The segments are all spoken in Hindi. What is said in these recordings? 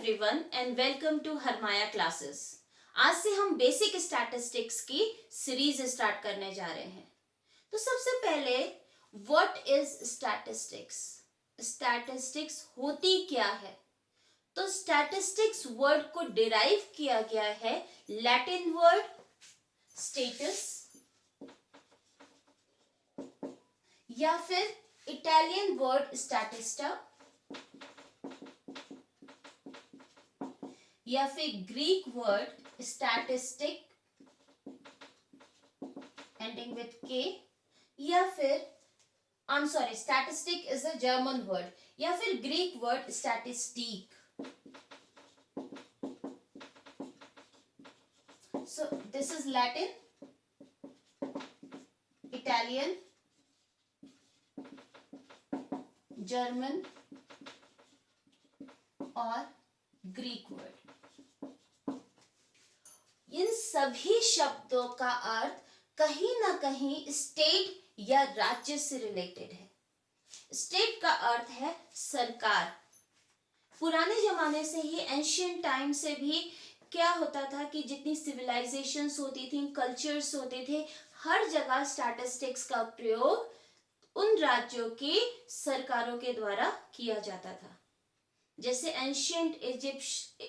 Everyone and welcome to Harmaya classes. आज से हम बेसिक स्टैटिस्टिक्स की सीरीज स्टार्ट करने जा रहे हैं। तो सबसे पहले व्हाट इज स्टैटिस्टिक्स? स्टैटिस्टिक्स होती क्या है? तो स्टैटिस्टिक्स वर्ड को डिराइव किया गया है लैटिन वर्ड स्टेटस या फिर इटालियन वर्ड स्टैटिस्टा या फिर Greek word statistic ending with के या फिर statistic is a German word या फिर Greek word statistic. So this is Latin, Italian, German और ग्रीक वर्ड। इन सभी शब्दों का अर्थ कहीं ना कहीं स्टेट या राज्य से रिलेटेड है। स्टेट का अर्थ है सरकार। पुराने जमाने से ही, एंशियंट टाइम से भी क्या होता था कि जितनी सिविलाइजेशंस होती थी, कल्चर्स होते थे, हर जगह स्टैटिस्टिक्स का प्रयोग उन राज्यों की सरकारों के द्वारा किया जाता था। जैसे एंशियंट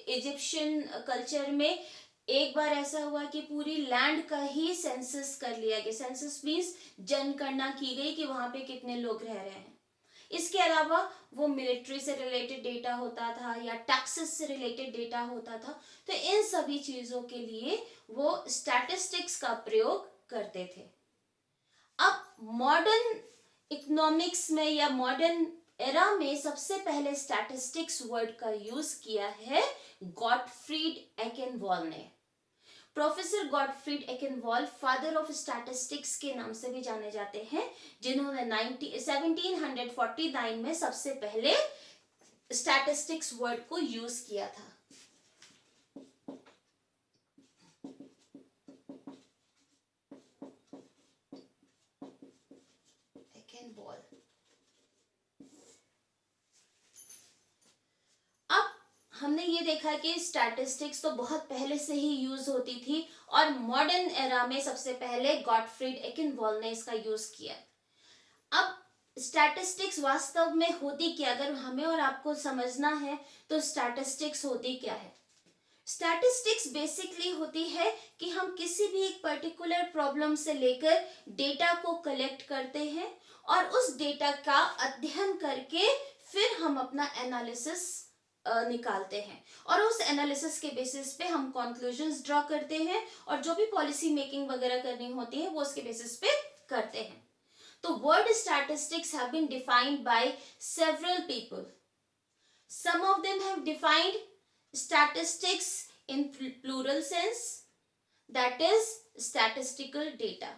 इजिप्शियन कल्चर में एक बार ऐसा हुआ कि पूरी लैंड का ही सेंसस कर लिया गया। सेंसस मींस जनगणना की गई कि वहां पे कितने लोग रह रहे हैं। इसके अलावा वो मिलिट्री से रिलेटेड डेटा होता था या टैक्सेस से रिलेटेड डेटा होता था। तो इन सभी चीजों के लिए वो स्टैटिस्टिक्स का प्रयोग करते थे। अब मॉडर्न इकोनॉमिक्स में या मॉडर्न एरा में सबसे पहले स्टैटिस्टिक्स वर्ड का यूज किया है गॉटफ्रीड एकेनवॉल ने। Professor Gottfried Achenwall father of statistics के नाम से भी जाने जाते हैं, जिन्होंने 1749 में सबसे पहले स्टैटिस्टिक्स वर्ड को यूज किया था। एकेनवॉल। हमने ये देखा कि स्टैटिस्टिक्स तो बहुत पहले से ही यूज होती थी और मॉडर्न एरा में सबसे पहले गॉटफ्रीड एकेनवॉल ने इसका यूज किया। अब स्टैटिस्टिक्स वास्तव में होती क्या, अगर हमें और आपको समझना है तो स्टैटिस्टिक्स होती क्या है? स्टैटिस्टिक्स बेसिकली होती है कि हम किसी भी एक पर्टिकुलर प्रॉब्लम से लेकर डेटा को कलेक्ट करते हैं और उस डेटा का अध्ययन करके फिर हम अपना एनालिसिस निकालते हैं और उस एनालिसिस के बेसिस पे हम कंक्लूजन्स ड्रॉ करते हैं और जो भी पॉलिसी मेकिंग वगैरह करनी होती है वो उसके बेसिस पे करते हैं। तो word statistics have been defined by several people. Some of them have defined statistics in plural sense, that is statistical data.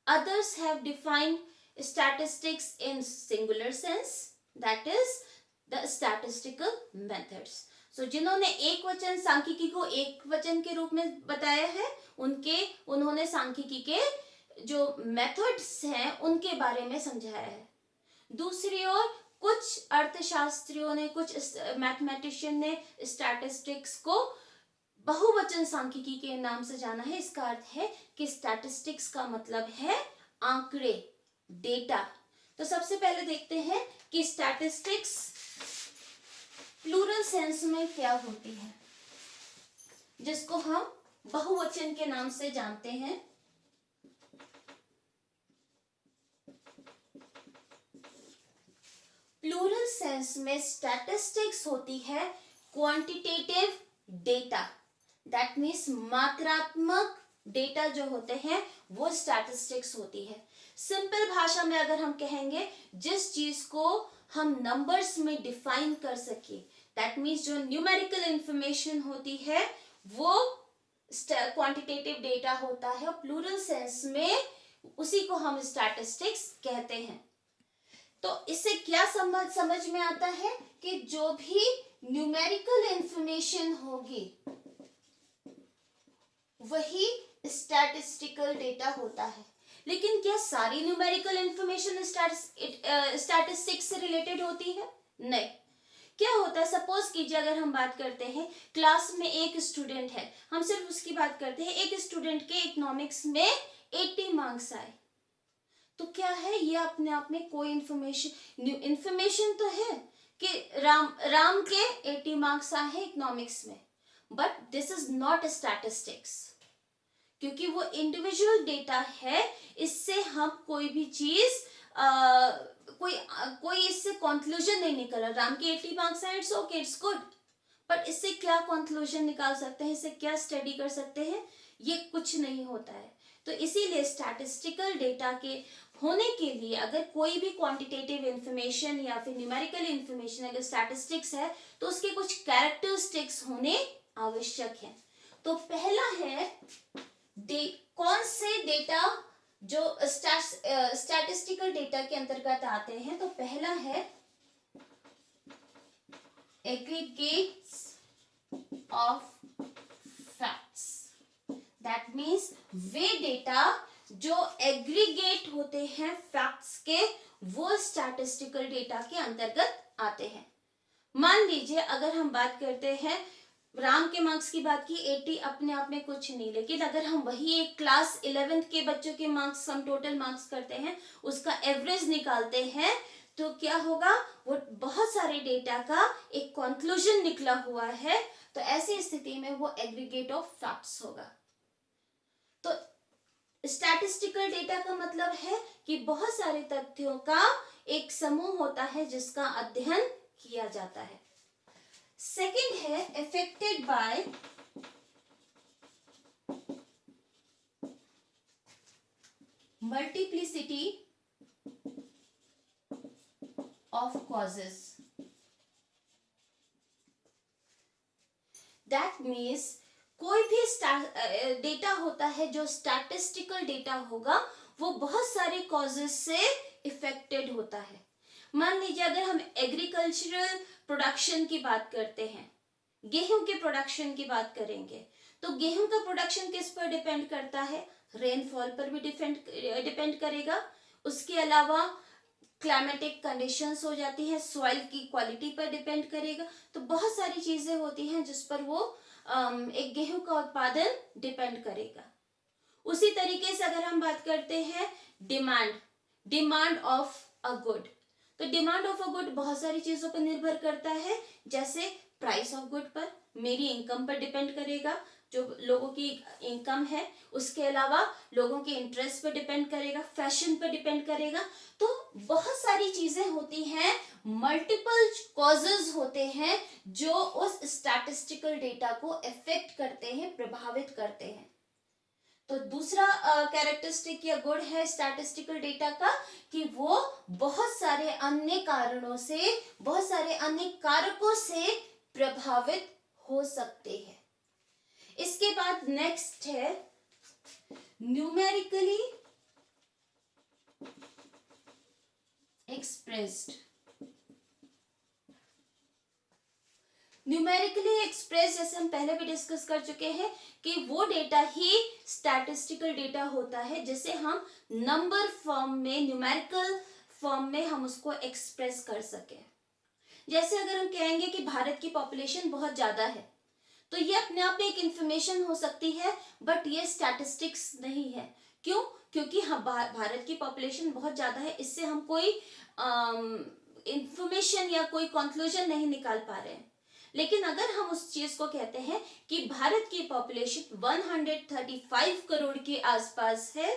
Others have defined statistics in singular sense, that is the statistical methods. So जिन्होंने एक वचन सांख्यिकी को एक वचन के रूप में बताया है, उन्होंने सांख्यिकी के जो मेथड्स हैं उनके बारे में समझाया है। दूसरी ओर कुछ अर्थशास्त्रियों ने, कुछ मैथमेटिशियन ने स्टैटिस्टिक्स को बहुवचन सांख्यिकी के नाम से जाना है। इसका अर्थ है कि स्टैटिस्टिक्स का मतलब है आंकड़े, डेटा। तो सबसे पहले देखते हैं कि स्टैटिस्टिक्स प्लूरल सेंस में क्या होती है, जिसको हम बहुवचन के नाम से जानते हैं। प्लूरल सेंस में स्टैटिस्टिक्स होती है क्वांटिटेटिव डेटा, दैट मीन्स मात्रात्मक डेटा जो होते हैं वो स्टैटिस्टिक्स होती है। सिंपल भाषा में अगर हम कहेंगे, जिस चीज को हम नंबर्स में डिफाइन कर सके, दैट मीन्स जो न्यूमेरिकल इंफॉर्मेशन होती है वो क्वांटिटेटिव डेटा होता है। प्लूरल सेंस में उसी को हम स्टैटिस्टिक्स कहते हैं। तो इससे क्या समझ में आता है कि जो भी न्यूमेरिकल इंफॉर्मेशन होगी वही स्टैटिस्टिकल डेटा होता है। लेकिन क्या सारी न्यूमेरिकल इंफॉर्मेशन स्टैटिस्टिक्स से रिलेटेड होती है? नहीं। क्या होता है, सपोज कीजिए अगर हम बात करते हैं क्लास में एक स्टूडेंट है, हम सिर्फ उसकी बात करते हैं, एक स्टूडेंट के इकोनॉमिक्स में 80 मार्क्स आए, तो क्या है, ये अपने आप में कोई इंफॉर्मेशन तो है कि राम के 80 मार्क्स आए हैं इकोनॉमिक्स में, but this is not statistics, क्योंकि वो इंडिविजुअल डेटा है, इससे हम कोई भी चीज कोई इससे कंक्लूजन नहीं निकला। राम के 80 मार्क्स हैं, it's okay, it's good, but इससे क्या कंक्लूजन निकाल सकते हैं, इससे क्या स्टडी कर सकते हैं, ये कुछ नहीं होता है। तो इसीलिए स्टैटिस्टिकल डेटा के होने के लिए अगर कोई भी क्वांटिटेटिव इंफॉर्मेशन या फिर न्यूमेरिकल इंफॉर्मेशन अगर स्टैटिस्टिक्स है तो उसके कुछ कैरेक्टरिस्टिक्स होने आवश्यक है। तो पहला है कौन से डेटा जो स्टैटिस्टिकल डेटा के अंतर्गत आते हैं, तो पहला है aggregates of facts, that means way data जो एग्रीगेट होते हैं फैक्ट्स के, वो स्टैटिस्टिकल डेटा के अंतर्गत आते हैं। मान लीजिए अगर हम बात करते हैं राम के मार्क्स की बात की, 80 अपने आप में कुछ नहीं, लेकिन अगर हम वही एक क्लास 11th के बच्चों के मार्क्स हम टोटल मार्क्स करते हैं, उसका एवरेज निकालते हैं, तो क्या होगा, वो बहुत सारे डेटा का एक कंक्लूजन निकला हुआ है, तो ऐसी स्थिति में वो एग्रीगेट ऑफ फैक्ट्स होगा। तो स्टैटिस्टिकल डेटा का मतलब है कि बहुत सारे तथ्यों का एक समूह होता है जिसका अध्ययन किया जाता है। सेकंड है affected by multiplicity of causes, that means कोई भी डेटा होता है जो स्टैटिस्टिकल डेटा होगा वो बहुत सारे कॉजेस से इफेक्टेड होता है। मान लीजिए अगर हम एग्रीकल्चरल प्रोडक्शन की बात करते हैं, गेहूं के प्रोडक्शन की बात करेंगे, तो गेहूं का प्रोडक्शन किस पर डिपेंड करता है, रेनफॉल पर भी डिपेंड करेगा, उसके अलावा क्लाइमेटिक कंडीशंस हो जाती है, सॉइल की क्वालिटी पर डिपेंड करेगा, तो बहुत सारी चीजें होती हैं जिस पर वो एक गेहूं का उत्पादन डिपेंड करेगा। उसी तरीके से अगर हम बात करते हैं डिमांड ऑफ अ गुड, तो डिमांड ऑफ अ गुड बहुत सारी चीजों पर निर्भर करता है, जैसे प्राइस ऑफ गुड पर, मेरी इनकम पर डिपेंड करेगा, जो लोगों की इनकम है, उसके अलावा लोगों के इंटरेस्ट पर डिपेंड करेगा, फैशन पर डिपेंड करेगा, तो बहुत सारी चीजें होती हैं, मल्टीपल कॉजेज होते हैं जो उस स्टैटिस्टिकल डेटा को अफेक्ट करते हैं, प्रभावित करते हैं। तो दूसरा कैरेक्टरिस्टिक या गुण है स्टैटिस्टिकल डेटा का कि वो बहुत सारे अन्य कारणों से, बहुत सारे अन्य कारकों से प्रभावित हो सकते हैं। इसके बाद नेक्स्ट है न्यूमेरिकली एक्सप्रेस्ड। न्यूमेरिकली एक्सप्रेस जैसे हम पहले भी डिस्कस कर चुके हैं कि वो डेटा ही स्टैटिस्टिकल डेटा होता है जिसे हम नंबर फॉर्म में, न्यूमेरिकल फॉर्म में हम उसको एक्सप्रेस कर सके। जैसे अगर हम कहेंगे कि भारत की पॉपुलेशन बहुत ज्यादा है, तो ये अपने आप में एक इंफॉर्मेशन हो सकती है, बट ये स्टैटिस्टिक्स नहीं है। क्यों? क्योंकि हम भारत की पॉपुलेशन बहुत ज्यादा है, इससे हम कोई इंफॉर्मेशन या कोई कंक्लूजन नहीं निकाल पा रहे हैं। लेकिन अगर हम उस चीज को कहते हैं कि भारत की पॉपुलेशन 135 करोड़ के आसपास है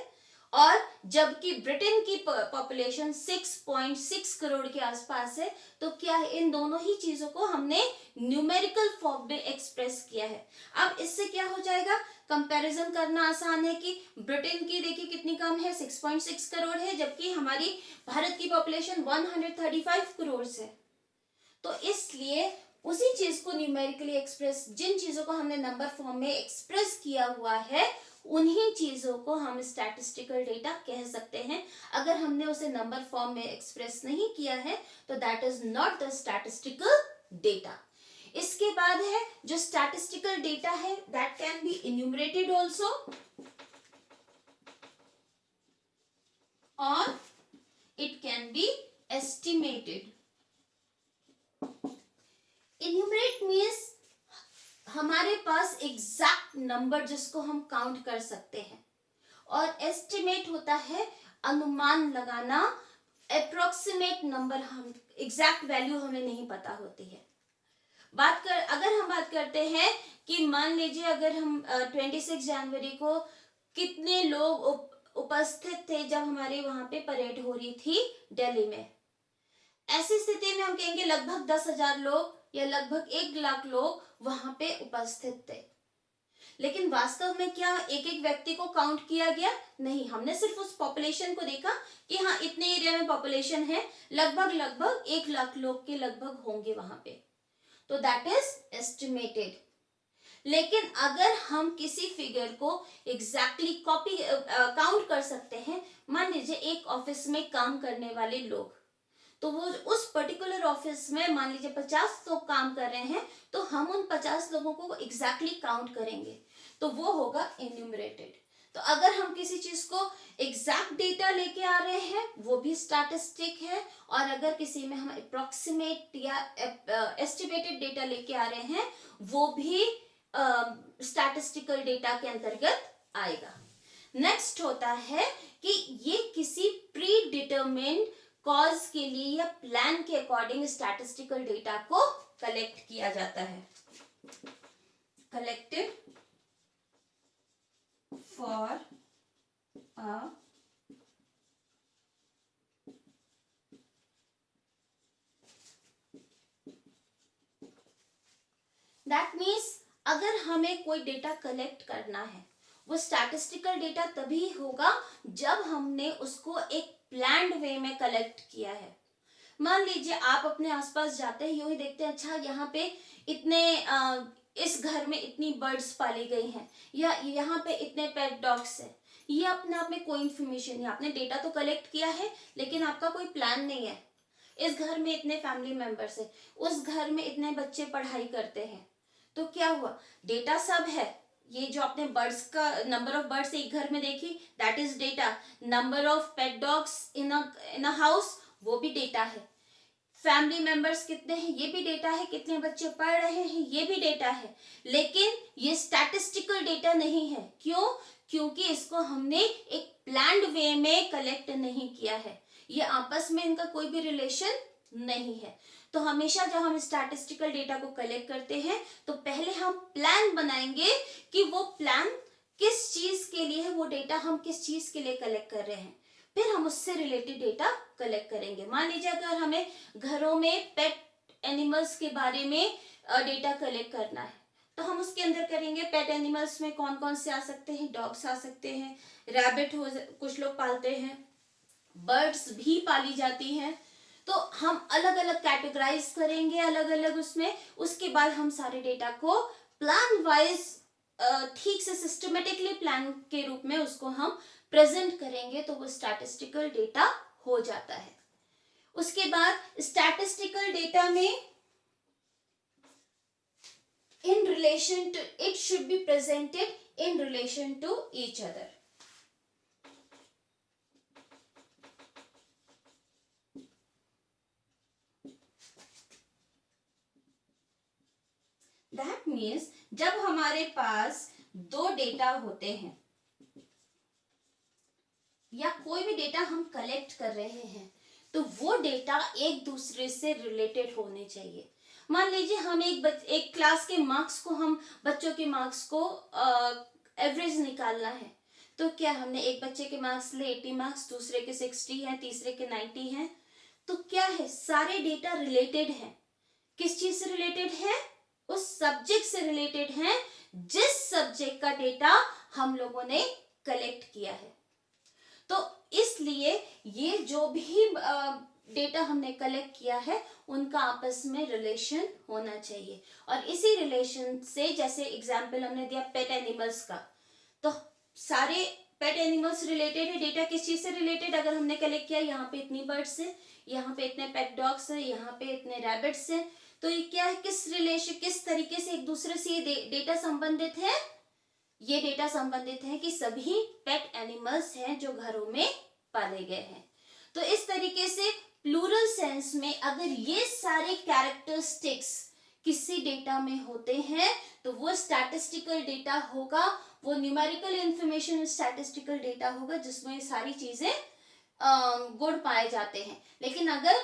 और जबकि ब्रिटेन की पॉपुलेशन 6.6 करोड़ के आसपास है, तो क्या है, इन दोनों ही चीजों को हमने न्यूमेरिकल फॉर्म में एक्सप्रेस किया है। अब इससे क्या हो जाएगा, कंपैरिजन करना आसान है कि ब्रिटेन की देखिए कितनी कम है, 6.6 करोड़ है, जबकि हमारी भारत की पॉपुलेशन 135 करोड़ है। तो इसलिए उसी चीज को न्यूमेरिकली एक्सप्रेस, जिन चीजों को हमने नंबर फॉर्म में एक्सप्रेस किया हुआ है, उन्हीं चीजों को हम स्टैटिस्टिकल डेटा कह सकते हैं। अगर हमने उसे नंबर फॉर्म में एक्सप्रेस नहीं किया है तो that is not the statistical data. इसके बाद है जो स्टैटिस्टिकल डेटा है, that can be enumerated also और it can be estimated. Enumerate means हमारे पास एग्जैक्ट नंबर जिसको हम काउंट कर सकते हैं, और एस्टिमेट होता है अनुमान लगाना, अप्रोक्सीमेट नंबर, हम एग्जैक्ट वैल्यू हमें नहीं पता होती है। अगर हम बात करते हैं कि मान लीजिए अगर हम 26 जनवरी को कितने लोग उपस्थित थे जब हमारे वहां पे परेड हो रही थी दिल्ली में, ऐसी स्थिति में हम कहेंगे लगभग 10,000 लोग या लगभग 1 लाख लोग वहां पे उपस्थित थे। लेकिन वास्तव में क्या एक एक व्यक्ति को काउंट किया गया? नहीं, हमने सिर्फ उस पॉपुलेशन को देखा कि हाँ इतने एरिया में पॉपुलेशन है, लगभग लगभग 1 लाख लोग के लगभग होंगे वहां पे, तो दैट इज एस्टिमेटेड। लेकिन अगर हम किसी फिगर को एग्जैक्टली कॉपी काउंट कर सकते हैं, मान लीजिए एक ऑफिस में काम करने वाले लोग, तो वो उस पर्टिकुलर ऑफिस में मान लीजिए 50 लोग काम कर रहे हैं, तो हम उन 50 लोगों को एग्जैक्टली काउंट करेंगे, तो वो होगा इन्यूमरेटेड। तो अगर हम किसी चीज को एग्जैक्ट डेटा लेके आ रहे हैं वो भी स्टैटिस्टिक है, और अगर किसी में हम अप्रोक्सीमेट या एस्टिमेटेड डेटा लेके आ रहे हैं वो भी स्टैटिस्टिकल डेटा के अंतर्गत आएगा। नेक्स्ट होता है कि ये किसी प्री डिटरमिन्ड कॉज के लिए या प्लान के अकॉर्डिंग स्टैटिस्टिकल डेटा को कलेक्ट किया जाता है। Collected for a that means अगर हमें कोई डेटा कलेक्ट करना है, वो स्टैटिस्टिकल डेटा तभी होगा जब हमने उसको एक प्लान्ड वे में कलेक्ट किया है। मान लीजिए आप अपने आसपास जाते हैं, यूं ही देखते हैं, अच्छा यहाँ पे इतने इस घर में इतनी बर्ड्स पाली गई हैं, या यहाँ पे इतने पेट डॉग्स हैं, ये अपने आप में कोई इन्फॉर्मेशन नहीं, आपने डेटा तो कलेक्ट किया है लेकिन आपका कोई प्लान नहीं है। इस घर में इतने फैमिली मेंबर्स है, उस घर में इतने बच्चे पढ़ाई करते हैं, तो क्या हुआ, डेटा सब है। ये जो आपने बर्ड्स का नंबर ऑफ बर्ड्स एक घर में देखी, that is data. Number of pet dogs in a house, वो भी डेटा है। फैमिली मेंबर्स कितने हैं, ये भी डेटा है। कितने बच्चे पढ़ रहे हैं, ये भी डेटा है। लेकिन ये स्टैटिस्टिकल डेटा नहीं है। क्यों? क्योंकि इसको हमने एक प्लान्ड वे में कलेक्ट नहीं किया है, ये आपस में इनका कोई भी रिलेशन नहीं है। तो हमेशा जब हम स्टैटिस्टिकल डेटा को कलेक्ट करते हैं तो पहले हम प्लान बनाएंगे कि वो प्लान किस चीज के लिए है, वो डेटा हम किस चीज के लिए कलेक्ट कर रहे हैं, फिर हम उससे रिलेटेड डेटा कलेक्ट करेंगे। मान लीजिए अगर हमें घरों में पेट एनिमल्स के बारे में डेटा कलेक्ट करना है, तो हम उसके अंदर करेंगे पेट एनिमल्स में कौन कौन से आ सकते हैं, डॉग्स आ सकते हैं, रैबिट हो कुछ लोग पालते हैं, बर्ड्स भी पाली जाती हैं, तो हम अलग अलग कैटेगराइज करेंगे अलग अलग उसमें। उसके बाद हम सारे डेटा को प्लान वाइज ठीक से सिस्टमेटिकली प्लान के रूप में उसको हम प्रेजेंट करेंगे, तो वो स्टैटिस्टिकल डेटा हो जाता है। उसके बाद स्टैटिस्टिकल डेटा में in relation to, it should be presented in relation to each other. That means जब हमारे पास दो डेटा होते हैं या कोई भी डेटा हम कलेक्ट कर रहे हैं, तो वो डेटा एक दूसरे से रिलेटेड होने चाहिए। मान लीजिए हम एक क्लास के मार्क्स को, हम बच्चों के मार्क्स को एवरेज निकालना है, तो क्या हमने एक बच्चे के मार्क्स ले 80 मार्क्स, दूसरे के 60 हैं, तीसरे के 90 हैं, तो क्या है, सारे डेटा रिलेटेड हैं। किस चीज से रिलेटेड है? उस सब्जेक्ट से रिलेटेड है जिस सब्जेक्ट का डेटा हम लोगों ने कलेक्ट किया है। तो इसलिए ये जो भी डेटा हमने कलेक्ट किया है उनका आपस में रिलेशन होना चाहिए। और इसी रिलेशन से, जैसे एग्जाम्पल हमने दिया पेट एनिमल्स का, तो सारे पेट एनिमल्स रिलेटेड है। डेटा किस चीज से रिलेटेड, अगर हमने कलेक्ट किया यहाँ पे इतनी बर्ड्स है, यहाँ पे इतने पेट डॉग्स है, यहाँ पे इतने रैबिट्स है, तो ये क्या है, किस रिलेशन, किस तरीके से एक दूसरे से ये डेटा संबंधित है? ये डेटा संबंधित है कि सभी पेट एनिमल्स हैं जो घरों में पाले गए हैं। तो इस तरीके से प्लूरल सेंस में अगर ये सारे कैरेक्टरिस्टिक्स किसी डेटा में होते हैं तो वो स्टैटिस्टिकल डेटा होगा, वो न्यूमेरिकल इंफॉर्मेशन स्टैटिस्टिकल डेटा होगा जिसमें ये सारी चीजें गुण पाए जाते हैं। लेकिन अगर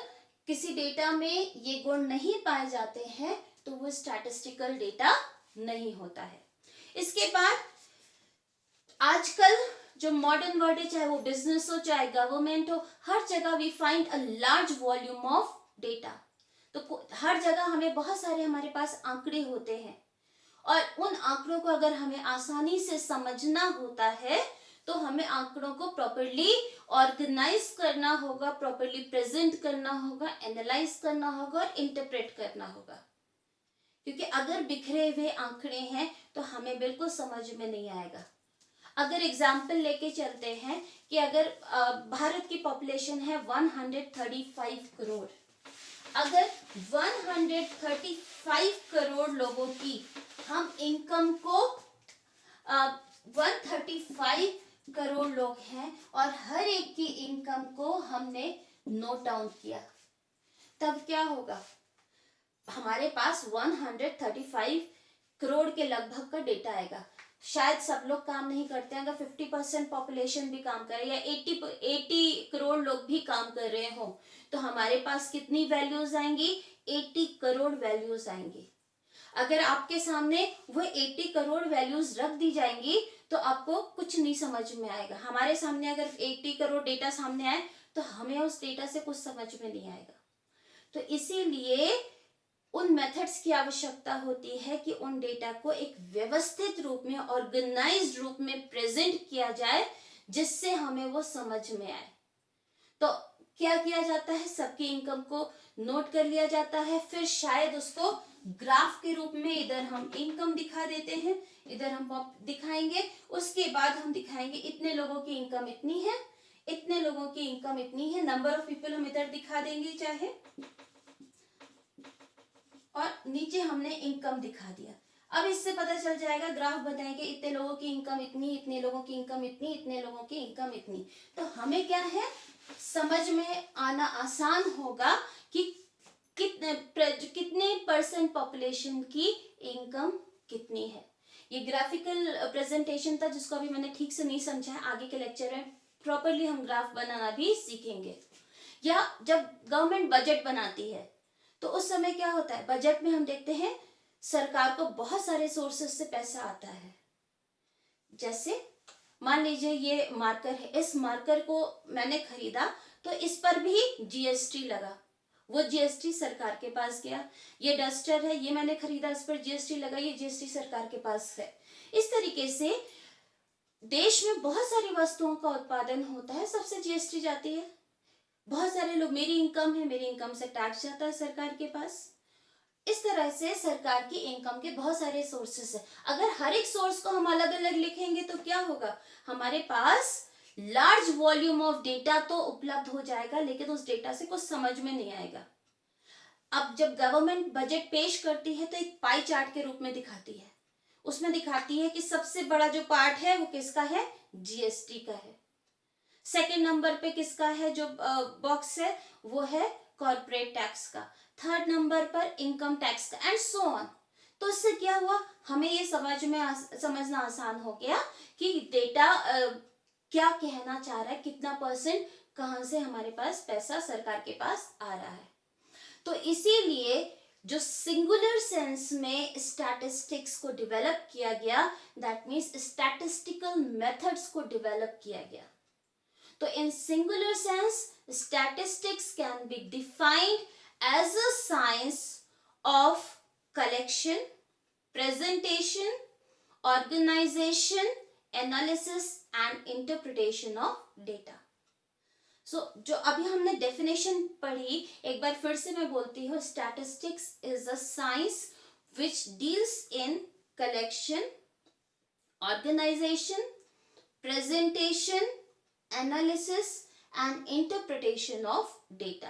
किसी डेटा में ये गुण नहीं पाए जाते हैं तो वो स्टैटिस्टिकल डेटा नहीं होता है। इसके बाद आजकल जो मॉडर्न वर्ल्ड है, चाहे वो बिजनेस हो चाहे गवर्नमेंट हो, हर जगह we find a large volume of data. तो हर जगह हमें बहुत सारे हमारे पास आंकड़े होते हैं और उन आंकड़ों को अगर हमें आसानी से समझना होता है तो हमें आंकड़ों को प्रॉपर्ली ऑर्गेनाइज करना होगा, प्रॉपर्ली प्रेजेंट करना होगा, एनालाइज करना होगा और इंटरप्रेट करना होगा। क्योंकि अगर बिखरे हुए आंकड़े हैं तो हमें बिल्कुल समझ में नहीं आएगा। अगर एग्जाम्पल लेके चलते हैं कि अगर भारत की पॉपुलेशन है 135 करोड़, अगर 135 करोड़ लोगों की हम इनकम को 135 करोड़ लोग हैं और हर एक की इनकम को हमने नोट डाउन किया, तब क्या होगा? हमारे पास 135 करोड़ के लगभग का डेटा आएगा। शायद सब लोग काम नहीं करते हैं, अगर 50% पॉपुलेशन भी काम करे या 80 करोड़ लोग भी काम कर रहे हो तो हमारे पास कितनी वैल्यूज आएंगी? 80 करोड़ वैल्यूज आएंगी। अगर आपके सामने वो 80 करोड़ वैल्यूज रख दी जाएंगी तो आपको कुछ नहीं समझ में आएगा। हमारे सामने अगर 80 करोड़ डेटा सामने आए तो हमें उस डेटा से कुछ समझ में नहीं आएगा। तो इसीलिए उन मेथड्स की आवश्यकता होती है कि उन डेटा को एक व्यवस्थित रूप में, ऑर्गेनाइज्ड रूप में प्रेजेंट किया जाए जिससे हमें वो समझ में आए। तो क्या किया जाता है? सबकी इनकम को नोट कर लिया जाता है, फिर शायद उसको ग्राफ के रूप में इधर हम इनकम दिखा देते हैं, इधर हम दिखाएंगे, उसके बाद हम दिखाएंगे इतने लोगों की इनकम इतनी है, इतने लोगों की इनकम इतनी है, नंबर ऑफ पीपल हम इधर दिखा देंगे चाहे, और नीचे हमने इनकम दिखा दिया। अब इससे पता चल जाएगा, ग्राफ बताएंगे इतने लोगों की इनकम इतनी, इतने लोगों की इनकम इतनी, इतने लोगों की इनकम इतनी। तो हमें क्या है, समझ में आना आसान होगा कि कितने परसेंट पॉपुलेशन की इनकम कितनी है। ये ग्राफिकल प्रेजेंटेशन था जिसको अभी मैंने ठीक से नहीं समझा है, आगे के लेक्चर में प्रॉपर्ली हम ग्राफ बनाना भी सीखेंगे। या जब गवर्नमेंट बजट बनाती है तो उस समय क्या होता है, बजट में हम देखते हैं सरकार को बहुत सारे सोर्सेस से पैसा आता है। जैसे मान लीजिए ये मार्कर है, इस मार्कर को मैंने खरीदा तो इस पर भी जीएसटी लगा, वो जीएसटी सरकार के पास गया। ये डस्टर है, ये मैंने खरीदा, इस पर जीएसटी लगा, ये जीएसटी सरकार के पास है। इस तरीके से देश में बहुत सारी वस्तुओं का उत्पादन होता है, सबसे जीएसटी जाती है। बहुत सारे लोग, मेरी इनकम है, मेरी इनकम से टैक्स जाता है सरकार के पास। इस तरह से सरकार की इनकम के बहुत सारे सोर्सेस है। अगर हर एक सोर्स को हम अलग अलग लिखेंगे तो क्या होगा, हमारे पास लार्ज वॉल्यूम ऑफ डेटा तो उपलब्ध हो जाएगा लेकिन उस डेटा से कुछ समझ में नहीं आएगा। अब जब गवर्नमेंट बजट पेश करती है तो एक पाई चार्ट के रूप में दिखाती है, उसमें दिखाती है कि सबसे बड़ा जो पार्ट है वो किसका है, जीएसटी का है। सेकेंड नंबर पे किसका है, जो बॉक्स है वो है कॉर्पोरेट टैक्स का, थर्ड नंबर पर इनकम टैक्स का, एंड सो ऑन। तो इससे क्या हुआ, हमें ये समझना आसान हो गया कि डेटा क्या कहना चाह रहा है, कितना परसेंट कहां से हमारे पास पैसा सरकार के पास आ रहा है। तो इसीलिए जो सिंगुलर सेंस में स्टैटिस्टिक्स को डेवलप किया गया, दैट मीन्स स्टैटिस्टिकल मेथड्स को डेवलप किया गया। तो in singular sense, statistics can be defined as a science of collection, presentation, organization, analysis and interpretation of data. So, जो अभी हमने definition पढ़ी, एक बार फिर से मैं बोलती हूँ, statistics is a science which deals in collection, organization, presentation, analysis and interpretation of data.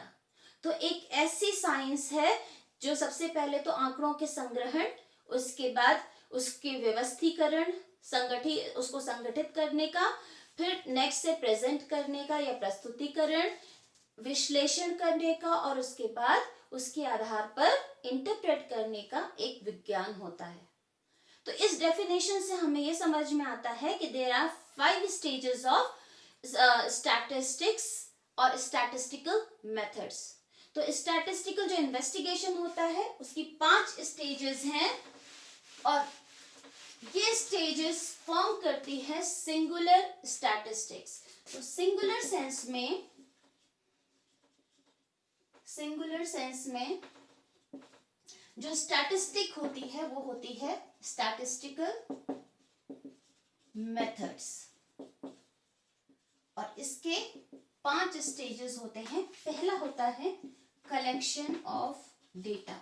तो एक ऐसी साइंस है जो सबसे पहले तो आंकड़ों के संग्रहण, उसके बाद उसके व्यवस्थीकरण, उसको संगठित करने का, फिर नेक्स्ट से प्रेजेंट करने का या प्रस्तुतिकरण, विश्लेषण करने का, और उसके बाद उसके आधार पर इंटरप्रेट करने का एक विज्ञान होता है। तो इस डेफिनेशन से हमें ये समझ में आता है कि there are 5 stages of statistics और स्टैटिस्टिकल मेथड्स। तो स्टैटिस्टिकल जो इन्वेस्टिगेशन होता है उसकी 5 स्टेजेस हैं और ये स्टेजेस फॉर्म करती है सिंगुलर स्टैटिस्टिक्स। तो सिंगुलर सेंस में जो स्टैटिस्टिक होती है वो होती है स्टैटिस्टिकल मेथड्स और इसके 5 स्टेजेस होते हैं। पहला होता है कलेक्शन ऑफ डेटा।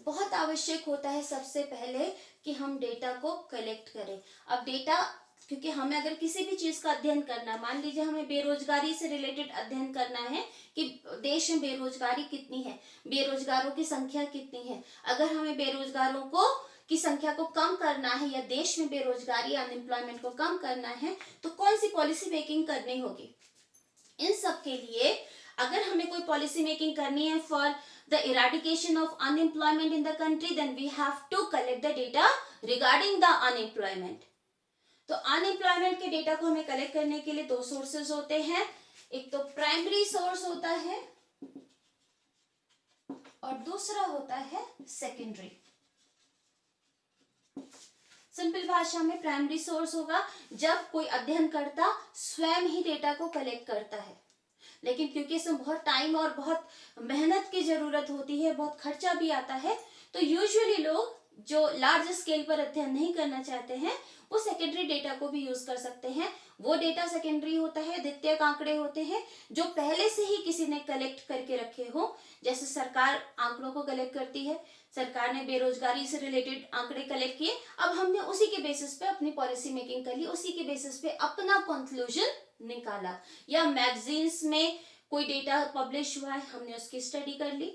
बहुत आवश्यक होता है सबसे पहले कि हम डेटा को कलेक्ट करें। अब डेटा, क्योंकि हमें अगर किसी भी चीज का अध्ययन करना, मान लीजिए हमें बेरोजगारी से रिलेटेड अध्ययन करना है कि देश में बेरोजगारी कितनी है, बेरोजगारों की संख्या कितनी है, अगर हमें बेरोजगारों की संख्या को कम करना है या देश में बेरोजगारी अनएम्प्लॉयमेंट को कम करना है तो कौन सी पॉलिसी मेकिंग करनी होगी। इन सब के लिए अगर हमें कोई पॉलिसी मेकिंग करनी है for the eradication of unemployment in the country, then we have to collect the data regarding the unemployment. तो अनएम्प्लॉयमेंट के डेटा को हमें कलेक्ट करने के लिए 2 सोर्सेज होते हैं। एक तो प्राइमरी सोर्स होता है और दूसरा होता है सेकेंडरी। सिंपल भाषा में प्राइमरी सोर्स होगा जब कोई अध्ययनकर्ता स्वयं ही डेटा को कलेक्ट करता है, लेकिन क्योंकि इसमें बहुत टाइम और बहुत मेहनत की जरूरत होती है, बहुत खर्चा भी आता है, तो यूजुअली लोग जो लार्ज स्केल पर अध्ययन नहीं करना चाहते हैं वो सेकेंडरी डेटा को भी यूज कर सकते हैं। वो डेटा सेकेंडरी होता है, द्वितीयक आंकड़े होते हैं जो पहले से ही किसी ने कलेक्ट करके रखे हो। जैसे सरकार आंकड़ों को कलेक्ट करती है, सरकार ने बेरोजगारी से रिलेटेड आंकड़े कलेक्ट किए, अब हमने उसी के बेसिस पे अपनी पॉलिसी मेकिंग कर ली, उसी के बेसिस पे अपना कंक्लूजन निकाला। या मैगजीन्स में कोई डेटा पब्लिश हुआ है, हमने उसकी स्टडी कर ली।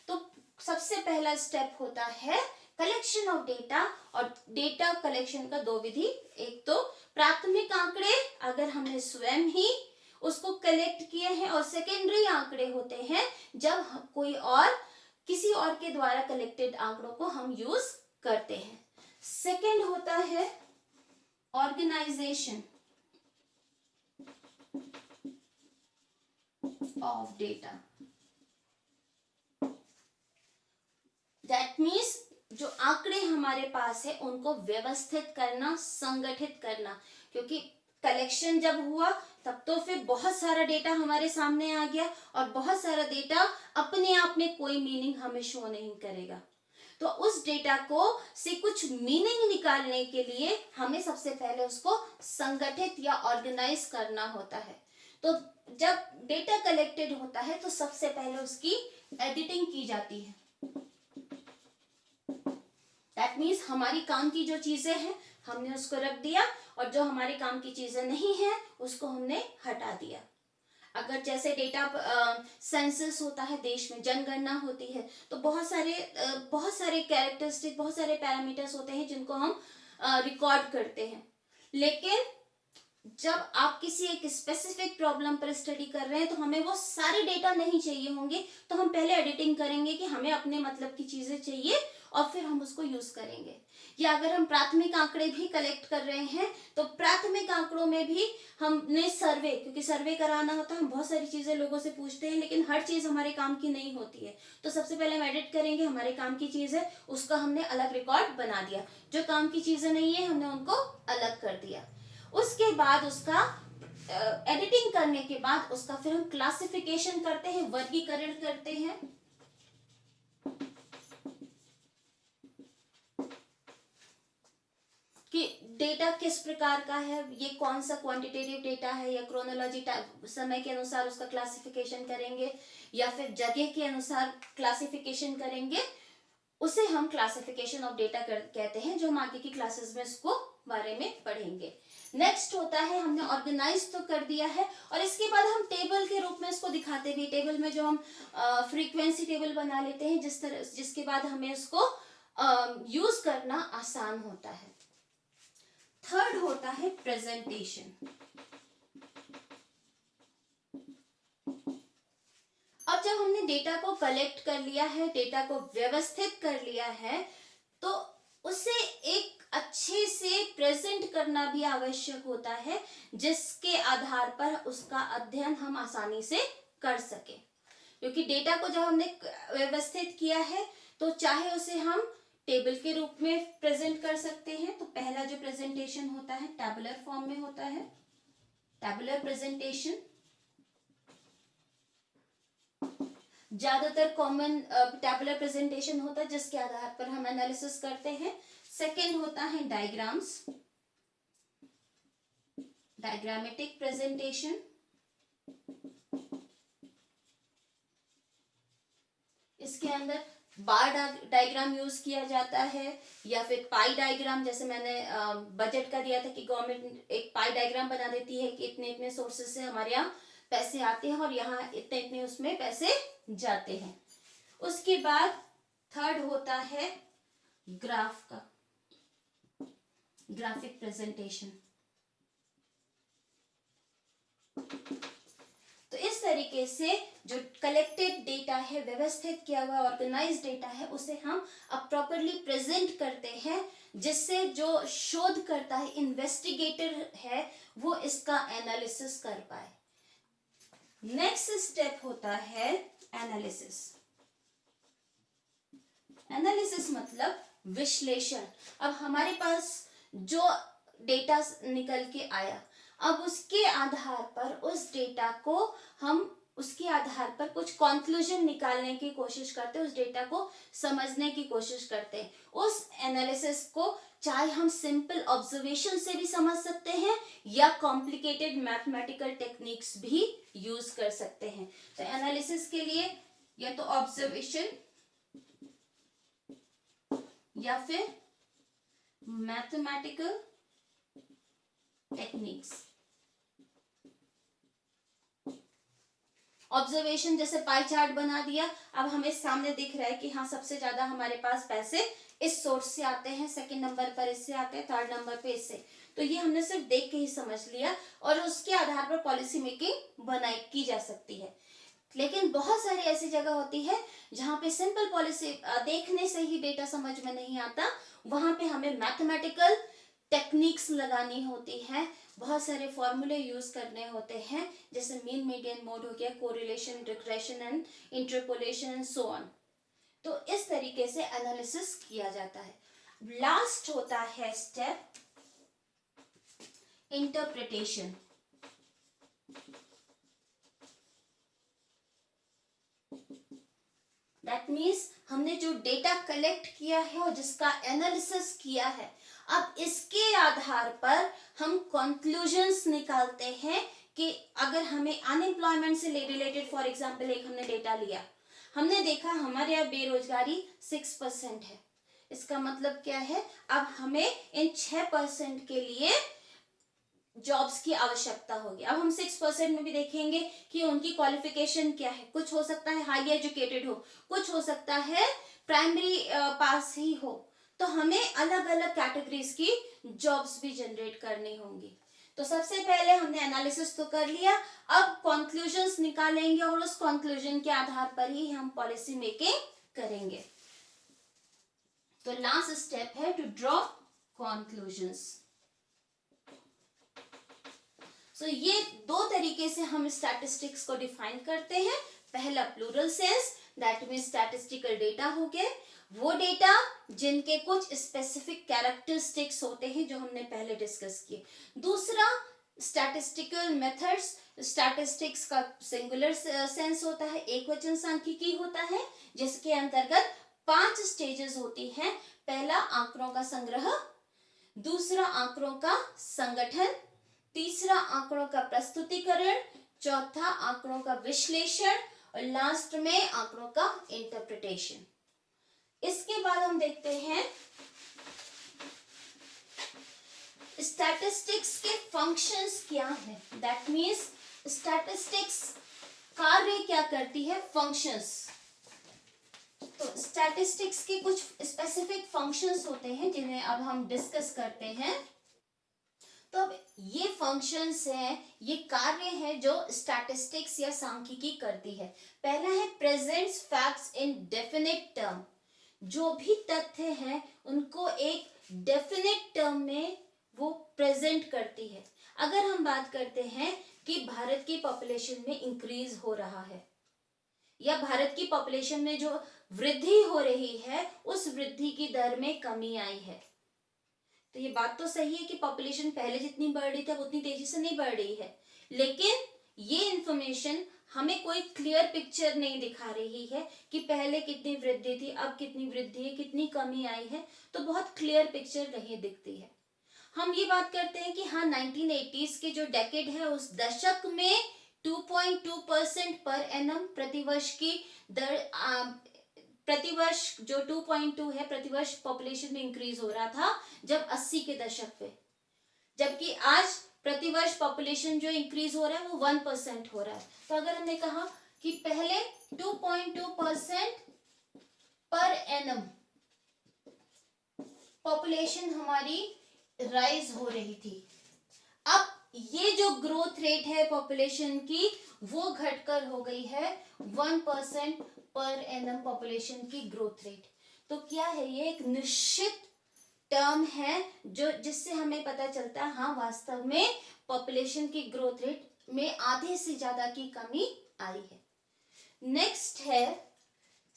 तो सबसे पहला स्टेप होता है कलेक्शन ऑफ डेटा। और डेटा कलेक्शन का 2 विधि, एक तो प्राथमिक आंकड़े अगर हमने स्वयं ही उसको कलेक्ट किए हैं, और सेकेंडरी आंकड़े होते हैं जब कोई और किसी और के द्वारा कलेक्टेड आंकड़ों को हम यूज करते हैं। सेकेंड होता है organisation of data. That means जो आंकड़े हमारे पास है उनको व्यवस्थित करना, संगठित करना, क्योंकि कलेक्शन जब हुआ तब तो फिर बहुत सारा डेटा हमारे सामने आ गया और बहुत सारा डेटा अपने आप में कोई मीनिंग हमें शो नहीं करेगा। तो उस डेटा को से कुछ मीनिंग निकालने के लिए हमें सबसे पहले उसको संगठित या ऑर्गेनाइज करना होता है। तो जब डेटा कलेक्टेड होता है तो सबसे पहले उसकी एडिटिंग की जाती है। दैट मीन्स हमारी काम की जो चीजें हैं हमने उसको रख दिया और जो हमारे काम की चीजें नहीं है उसको हमने हटा दिया। अगर जैसे डेटा सेंसस होता है, देश में जनगणना होती है, तो बहुत सारे कैरेक्टरिस्टिक, बहुत सारे पैरामीटर्स होते हैं जिनको हम रिकॉर्ड करते हैं। लेकिन जब आप किसी एक स्पेसिफिक प्रॉब्लम पर स्टडी कर रहे हैं तो हमें वो सारे डेटा नहीं चाहिए होंगे, तो हम पहले एडिटिंग करेंगे कि हमें अपने मतलब की चीजें चाहिए और फिर हम उसको यूज करेंगे। या अगर हम प्राथमिक आंकड़े भी कलेक्ट कर रहे हैं तो प्राथमिक आंकड़ों में भी हमने सर्वे, क्योंकि सर्वे कराना होता है, हम बहुत सारी चीजें लोगों से पूछते हैं लेकिन हर चीज हमारे काम की नहीं होती है, तो सबसे पहले हम एडिट करेंगे, हमारे काम की चीज है उसका हमने अलग रिकॉर्ड बना दिया, जो काम की चीजें नहीं है हमने उनको अलग कर दिया। उसके बाद उसका एडिटिंग करने के बाद उसका फिर हम क्लासिफिकेशन करते हैं, वर्गीकरण करते हैं। कि डेटा किस प्रकार का है, ये कौन सा क्वांटिटेटिव डेटा है या क्रोनोलॉजी समय के अनुसार उसका क्लासिफिकेशन करेंगे या फिर जगह के अनुसार क्लासिफिकेशन करेंगे, उसे हम क्लासिफिकेशन ऑफ डेटा कहते हैं, जो हम आगे की क्लासेस में इसको बारे में पढ़ेंगे। नेक्स्ट होता है, हमने ऑर्गेनाइज तो कर दिया है और इसके बाद हम टेबल के रूप में इसको दिखाते भी, टेबल में जो हम फ्रीक्वेंसी टेबल बना लेते हैं जिसके बाद हमें इसको यूज करना आसान होता है। थर्ड होता है प्रेजेंटेशन। अब जब हमने डेटा को कलेक्ट कर लिया है, डेटा को व्यवस्थित कर लिया है, तो उसे एक अच्छे से प्रेजेंट करना भी आवश्यक होता है, जिसके आधार पर उसका अध्ययन हम आसानी से कर सके। क्योंकि डेटा को जब हमने व्यवस्थित किया है तो चाहे उसे हम टेबल के रूप में प्रेजेंट कर सकते हैं। तो पहला जो प्रेजेंटेशन होता है टैबुलर फॉर्म में होता है, टैबुलर प्रेजेंटेशन। ज्यादातर कॉमन टैबुलर प्रेजेंटेशन होता है जिसके आधार पर हम एनालिसिस करते हैं। सेकेंड होता है डायग्राम्स, डायग्रामेटिक प्रेजेंटेशन। इसके अंदर बार डायग्राम यूज किया जाता है या फिर पाई डायग्राम, जैसे मैंने बजट का दिया था कि गवर्नमेंट एक पाई डायग्राम बना देती है कि इतने इतने सोर्सेस से हमारे यहाँ पैसे आते हैं और यहाँ इतने इतने उसमें पैसे जाते हैं। उसके बाद थर्ड होता है ग्राफ का, ग्राफिक प्रेजेंटेशन। तो इस तरीके से जो कलेक्टेड डेटा है, व्यवस्थित किया हुआ ऑर्गेनाइज डेटा है, उसे हम अब प्रॉपरली प्रेजेंट करते हैं, जिससे जो शोध करता है, इन्वेस्टिगेटर है, वो इसका एनालिसिस कर पाए। नेक्स्ट स्टेप होता है एनालिसिस। एनालिसिस मतलब विश्लेषण। अब हमारे पास जो डेटा निकल के आया, अब उसके आधार पर उस डेटा को हम उसके आधार पर कुछ कंक्लूजन निकालने की कोशिश करते हैं, उस डेटा को समझने की कोशिश करते हैं। उस एनालिसिस को चाहे हम सिंपल ऑब्जर्वेशन से भी समझ सकते हैं या कॉम्प्लिकेटेड मैथमेटिकल टेक्निक्स भी यूज कर सकते हैं। तो एनालिसिस के लिए या तो ऑब्जर्वेशन या फिर मैथमेटिकल टेक्निक्स। ऑब्जर्वेशन जैसे पाई चार्ट बना दिया, अब हमें सामने दिख रहा है कि हाँ सबसे ज्यादा हमारे पास पैसे इस सोर्स से आते हैं, सेकंड नंबर पर इससे आते हैं, थर्ड नंबर पे इससे। तो ये हमने सिर्फ देख के ही समझ लिया और उसके आधार पर पॉलिसी मेकिंग बनाई की जा सकती है। लेकिन बहुत सारी ऐसी जगह होती है जहाँ पे सिंपल पॉलिसी देखने से ही डेटा समझ में नहीं आता, वहां पे हमें मैथमेटिकल टेक्निक्स लगानी होती है, बहुत सारे फॉर्मूले यूज करने होते हैं, जैसे मीन मीडियन मोड हो गया, correlation, regression and interpolation and so on. तो इस तरीके से एनालिसिस किया जाता है। लास्ट होता है स्टेप इंटरप्रिटेशन। दैट मीन्स हमने जो डेटा कलेक्ट किया है और जिसका एनालिसिस किया है, अब इसके आधार पर हम कंक्लूजन्स निकालते हैं कि अगर हमें अनएम्प्लॉयमेंट से रिलेटेड, फॉर एग्जांपल एक हमने डेटा लिया, हमने देखा हमारे यहाँ बेरोजगारी 6% है। इसका मतलब क्या है, अब हमें इन 6% के लिए जॉब्स की आवश्यकता होगी। अब हम 6% में भी देखेंगे कि उनकी क्वालिफिकेशन क्या है। कुछ हो सकता है हाईली एजुकेटेड हो, कुछ हो सकता है प्राइमरी पास ही हो। तो हमें अलग अलग कैटेगरीज की जॉब्स भी जनरेट करनी होंगी। तो सबसे पहले हमने एनालिसिस तो कर लिया, अब कंक्लूजन्स निकालेंगे और उस कंक्लूजन के आधार पर ही हम पॉलिसी मेकिंग करेंगे। तो लास्ट स्टेप है टू ड्रॉ कंक्लूजन्स। सो ये दो तरीके से हम स्टैटिस्टिक्स को डिफाइन करते हैं। पहला plural sense, that means statistical data हो गए वो डेटा जिनके कुछ स्पेसिफिक कैरेक्टरिस्टिक्स होते हैं जो हमने पहले डिस्कस किए। दूसरा स्टैटिस्टिकल मेथड्स, स्टैटिस्टिक्स का सिंगुलर सेंस होता है, एक वचन सांख्यिकी होता है, जिसके अंतर्गत 5 स्टेजेस होती हैं। पहला आंकड़ों का संग्रह, दूसरा आंकड़ों का संगठन, तीसरा आंकड़ों का प्रस्तुतिकरण, चौथा आंकड़ों का विश्लेषण और लास्ट में आंकड़ों का इंटरप्रिटेशन। इसके बाद हम देखते हैं स्टैटिस्टिक्स के फंक्शंस क्या हैं। दैट मीन्स स्टैटिस्टिक्स कार्य क्या करती है, फंक्शंस। तो स्टैटिस्टिक्स के कुछ स्पेसिफिक फंक्शंस होते हैं जिन्हें अब हम डिस्कस करते हैं। तो अब ये फंक्शंस हैं, ये कार्य हैं जो स्टैटिस्टिक्स या सांख्यिकी करती है। पहला है presents facts in definite term. जो भी तथ्य हैं उनको एक डेफिनेट टर्म में वो प्रेजेंट करती है। अगर हम बात करते हैं कि भारत की पॉपुलेशन में इंक्रीज हो रहा है या भारत की पॉपुलेशन में जो वृद्धि हो रही है उस वृद्धि की दर में कमी आई है, तो ये बात तो सही है कि पॉपुलेशन पहले जितनी बढ़ रही थी अब उतनी तेजी से नहीं बढ़ रही है, लेकिन ये इंफॉर्मेशन हमें कोई क्लियर पिक्चर नहीं दिखा रही है कि पहले कितनी वृद्धि थी, अब कितनी वृद्धि है, कितनी कमी आई है, तो बहुत क्लियर पिक्चर नहीं दिखती है। हम ये बात करते हैं कि हाँ 1980s के जो डेकेड है उस दशक में 2.2% पर एनम प्रतिवर्ष की दर प्रतिवर्ष जो 2.2 है प्रतिवर्ष पॉपुलेशन में इंक्रीज हो रहा था जब 80 के दशक पे, जबकि आज प्रतिवर्ष पॉपुलेशन जो इंक्रीज हो रहा है वो 1% हो रहा है। तो अगर हमने कहा कि पहले 2.2% पर एनम पॉपुलेशन हमारी राइज हो रही थी, अब ये जो ग्रोथ रेट है पॉपुलेशन की वो घटकर हो गई है 1% पर एनम पॉपुलेशन की ग्रोथ रेट। तो क्या है, ये एक निश्चित टर्म है जो जिससे हमें पता चलता है हाँ वास्तव में पॉपुलेशन की ग्रोथ रेट में आधे से ज्यादा की कमी आई है। नेक्स्ट है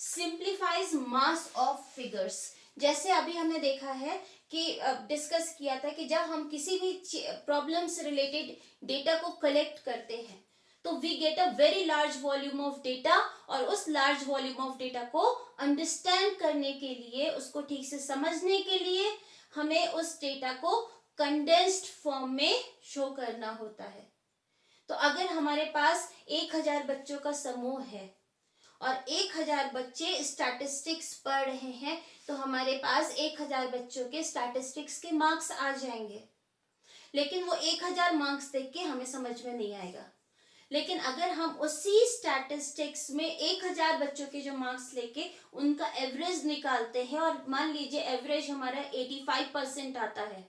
सिंप्लीफाइज मास ऑफ फिगर्स। जैसे अभी हमने देखा है कि डिस्कस किया था कि जब हम किसी भी प्रॉब्लम से रिलेटेड डेटा को कलेक्ट करते हैं तो we get a very large volume of data, और उस लार्ज वॉल्यूम ऑफ डेटा को अंडरस्टैंड करने के लिए, उसको ठीक से समझने के लिए हमें उस डेटा को कंडेंस्ड फॉर्म में शो करना होता है। तो अगर हमारे पास 1000 बच्चों का समूह है और 1000 बच्चे स्टैटिस्टिक्स पढ़ रहे हैं तो हमारे पास 1000 बच्चों के स्टैटिस्टिक्स के मार्क्स आ जाएंगे, लेकिन वो 1000 मार्क्स देख के हमें समझ में नहीं आएगा। लेकिन अगर हम उसी स्टैटिस्टिक्स में 1000 बच्चों के जो मार्क्स लेके उनका एवरेज निकालते हैं और मान लीजिए एवरेज हमारा 85% आता है,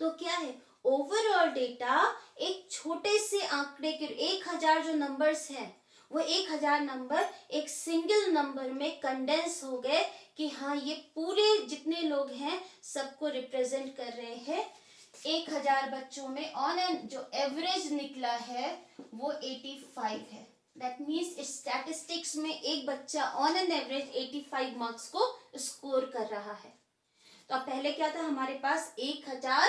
तो क्या है, ओवरऑल डेटा एक छोटे से आंकड़े के 1000 जो नंबर्स हैं वो 1000 नंबर एक सिंगल नंबर में कंडेंस हो गए कि हाँ ये पूरे जितने लोग हैं सबको रिप्रेजेंट कर रहे हैं। 1000 बच्चों में ऑन एन जो एवरेज निकला है वो 85 है। दैट मीन्स स्टैटिस्टिक्स में एक बच्चा ऑन एन एवरेज 85 मार्क्स को स्कोर कर रहा है। तो अब पहले क्या था, हमारे पास 1000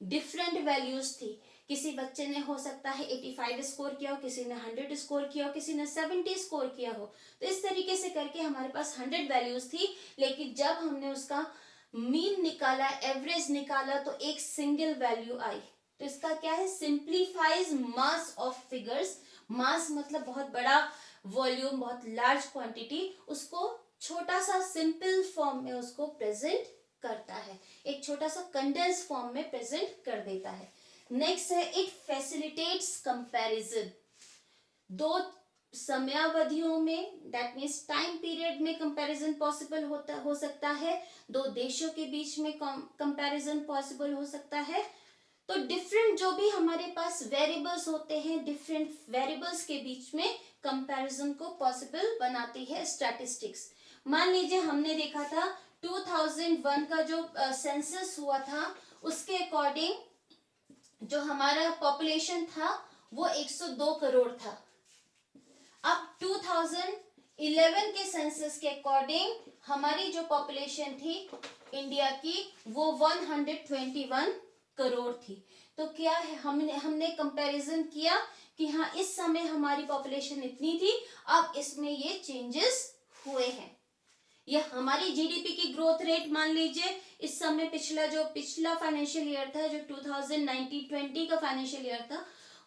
डिफरेंट वैल्यूज थी। किसी बच्चे ने हो सकता है 85 स्कोर किया हो, किसी ने 100 स्कोर किया हो, किसी ने 70 स्कोर किया हो। तो इस तरीके से करके हमारे पास 100 वैल्यूज थी, लेकिन जब हमने उसका मीन निकाला, एवरेज निकाला, तो एक सिंगल वैल्यू आई। तो इसका क्या है, सिंप्लीफाइज मास ऑफ फिगर्स। मास मतलब बहुत बड़ा वॉल्यूम, बहुत लार्ज क्वांटिटी, उसको छोटा सा सिंपल फॉर्म में उसको प्रेजेंट करता है, एक छोटा सा कंडेंस फॉर्म में प्रेजेंट कर देता है। नेक्स्ट है इट फैसिलिटेट्स कंपैरिजन। दो समयावधियों में, दैट मीन्स टाइम पीरियड में कंपैरिजन पॉसिबल हो सकता है, दो देशों के बीच में कंपैरिजन पॉसिबल हो सकता है। तो डिफरेंट जो भी हमारे पास वेरिएबल्स होते हैं, डिफरेंट वेरिएबल्स के बीच में कंपैरिजन को पॉसिबल बनाती है स्टैटिस्टिक्स। मान लीजिए हमने देखा था 2001 का जो सेंसस हुआ था उसके अकॉर्डिंग जो हमारा पॉपुलेशन था वो 102 करोड़ था। अब 2011 के सेंसस के अकॉर्डिंग हमारी जो पॉपुलेशन थी इंडिया की वो 121 करोड़ थी। तो क्या है, हमने कंपैरिजन किया कि हाँ इस समय हमारी पॉपुलेशन इतनी थी, अब इसमें ये चेंजेस हुए हैं। यह हमारी जीडीपी की ग्रोथ रेट मान लीजिए इस समय पिछला फाइनेंशियल ईयर था, जो 2019-20 का फाइनेंशियल ईयर था,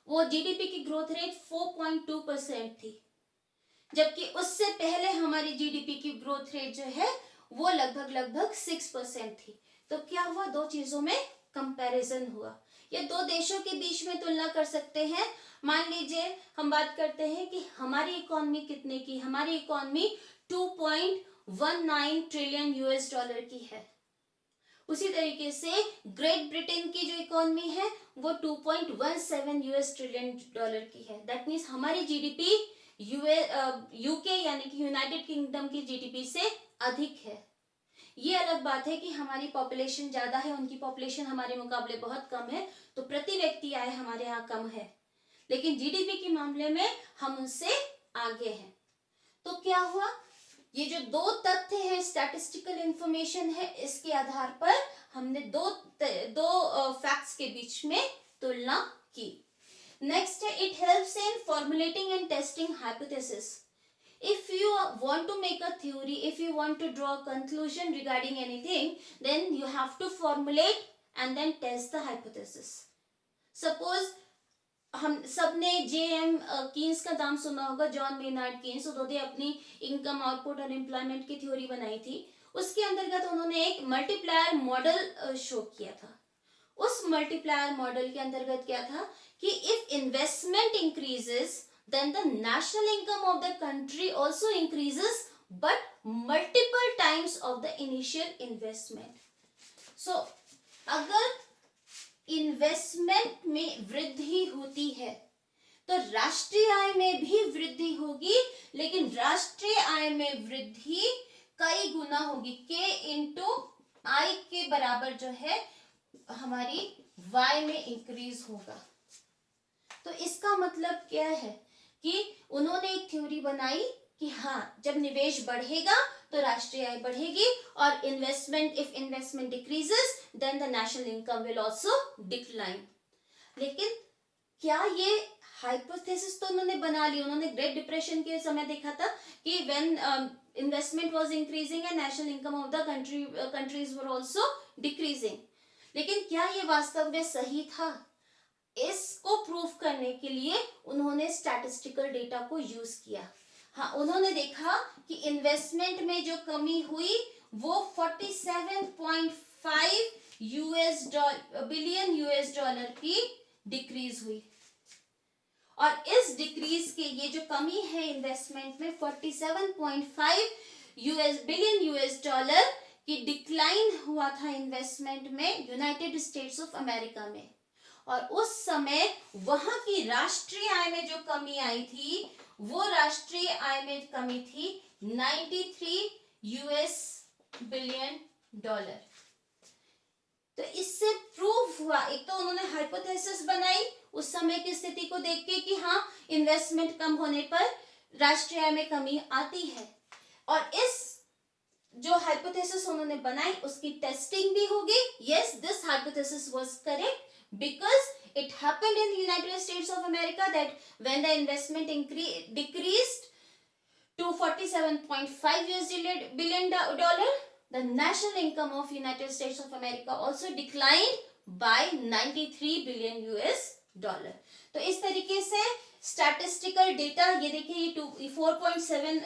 वो जीडीपी की ग्रोथ रेट 4.2% थी, जबकि उससे पहले हमारी जीडीपी की ग्रोथ रेट जो है वो लगभग 6% थी। तो क्या हुआ, दो चीजों में कंपैरिजन हुआ, या दो देशों के बीच में तुलना कर सकते हैं। मान लीजिए हम बात करते हैं कि हमारी इकोनॉमी कितने की, हमारी इकोनॉमी 2.19 ट्रिलियन यूएस डॉलर की है, उसी तरीके से ग्रेट ब्रिटेन की जो इकोनॉमी है वो 2.17 यूएस ट्रिलियन डॉलर की है। दैट मीन्स हमारी जीडीपी यूके यानी कि यूनाइटेड किंगडम की जीडीपी से अधिक है। ये अलग बात है कि हमारी पॉपुलेशन ज्यादा है, उनकी पॉपुलेशन हमारे मुकाबले बहुत कम है, तो प्रति व्यक्ति आय हमारे यहाँ कम है, लेकिन जीडीपी के मामले में हम उनसे आगे हैं। तो क्या हुआ, ये जो दो तथ्य है, स्टैटिस्टिकल इंफॉर्मेशन है, इसके आधार पर हमने दो फैक्ट्स के बीच में तुलना की। नेक्स्ट है, it helps in formulating and testing hypothesis. If you want to make a theory, if you want to draw a conclusion regarding anything, then you have to formulate and then test the hypothesis. Suppose हम सबने जेएम कीन्स का नाम सुना होगा, जॉन मेनार्ड कीन्स। उन्होंने अपनी इनकम, आउटपुट और एम्प्लॉयमेंट की थ्योरी बनाई थी। उसके अंतर्गत उन्होंने एक मल्टीप्लायर मॉडल शो किया था। उस मल्टीप्लायर मॉडल के अंतर्गत क्या था कि if investment increases then the national income of the country also increases, but multiple times of the initial investment. So अगर इन्वेस्टमेंट में वृद्धि होती है तो राष्ट्रीय आय में भी वृद्धि होगी, लेकिन राष्ट्रीय आय में वृद्धि कई गुना होगी। K इंटू आई के बराबर जो है हमारी Y में इंक्रीज होगा। तो इसका मतलब क्या है कि उन्होंने एक थ्योरी बनाई कि हाँ, जब निवेश बढ़ेगा तो राष्ट्रीय आय बढ़ेगी, और if investment decreases then the national income will also decline. लेकिन क्या ये हाइपोथेसिस तो उन्होंने बना ली। उन्होंने ग्रेट डिप्रेशन के समय देखा था कि when investment was increasing and national income of the countries were also decreasing, लेकिन क्या ये वास्तव में सही था? इसको प्रूफ करने के लिए उन्होंने स्टैटिस्टिकल डेटा को यूज किया। हाँ, उन्होंने देखा कि इन्वेस्टमेंट में जो कमी हुई वो 47.5 बिलियन यूएस डॉलर की डिक्रीज हुई, और इस डिक्रीज के ये जो कमी है इन्वेस्टमेंट में 47.5 बिलियन यूएस डॉलर की डिक्लाइन हुआ था इन्वेस्टमेंट में यूनाइटेड स्टेट्स ऑफ अमेरिका में। और उस समय वहां की राष्ट्रीय आय में जो कमी आई थी, वो राष्ट्रीय आय में कमी थी 93 यूएस बिलियन डॉलर। तो इससे प्रूव हुआ, एक तो उन्होंने हाइपोथेसिस बनाई उस समय की स्थिति को देख के कि हाँ, इन्वेस्टमेंट कम होने पर राष्ट्रीय आय में कमी आती है, और इस जो हाइपोथेसिस उन्होंने बनाई उसकी टेस्टिंग भी होगी। Yes, this hypothesis was correct because it happened in the United States of America that when the investment decreased to 47.5 billion dollar, the national income of United States of America also declined by 93 billion US dollar. तो इस तरीके से स्टैटिस्टिकल डेटा, ये देखिए, ये 4.7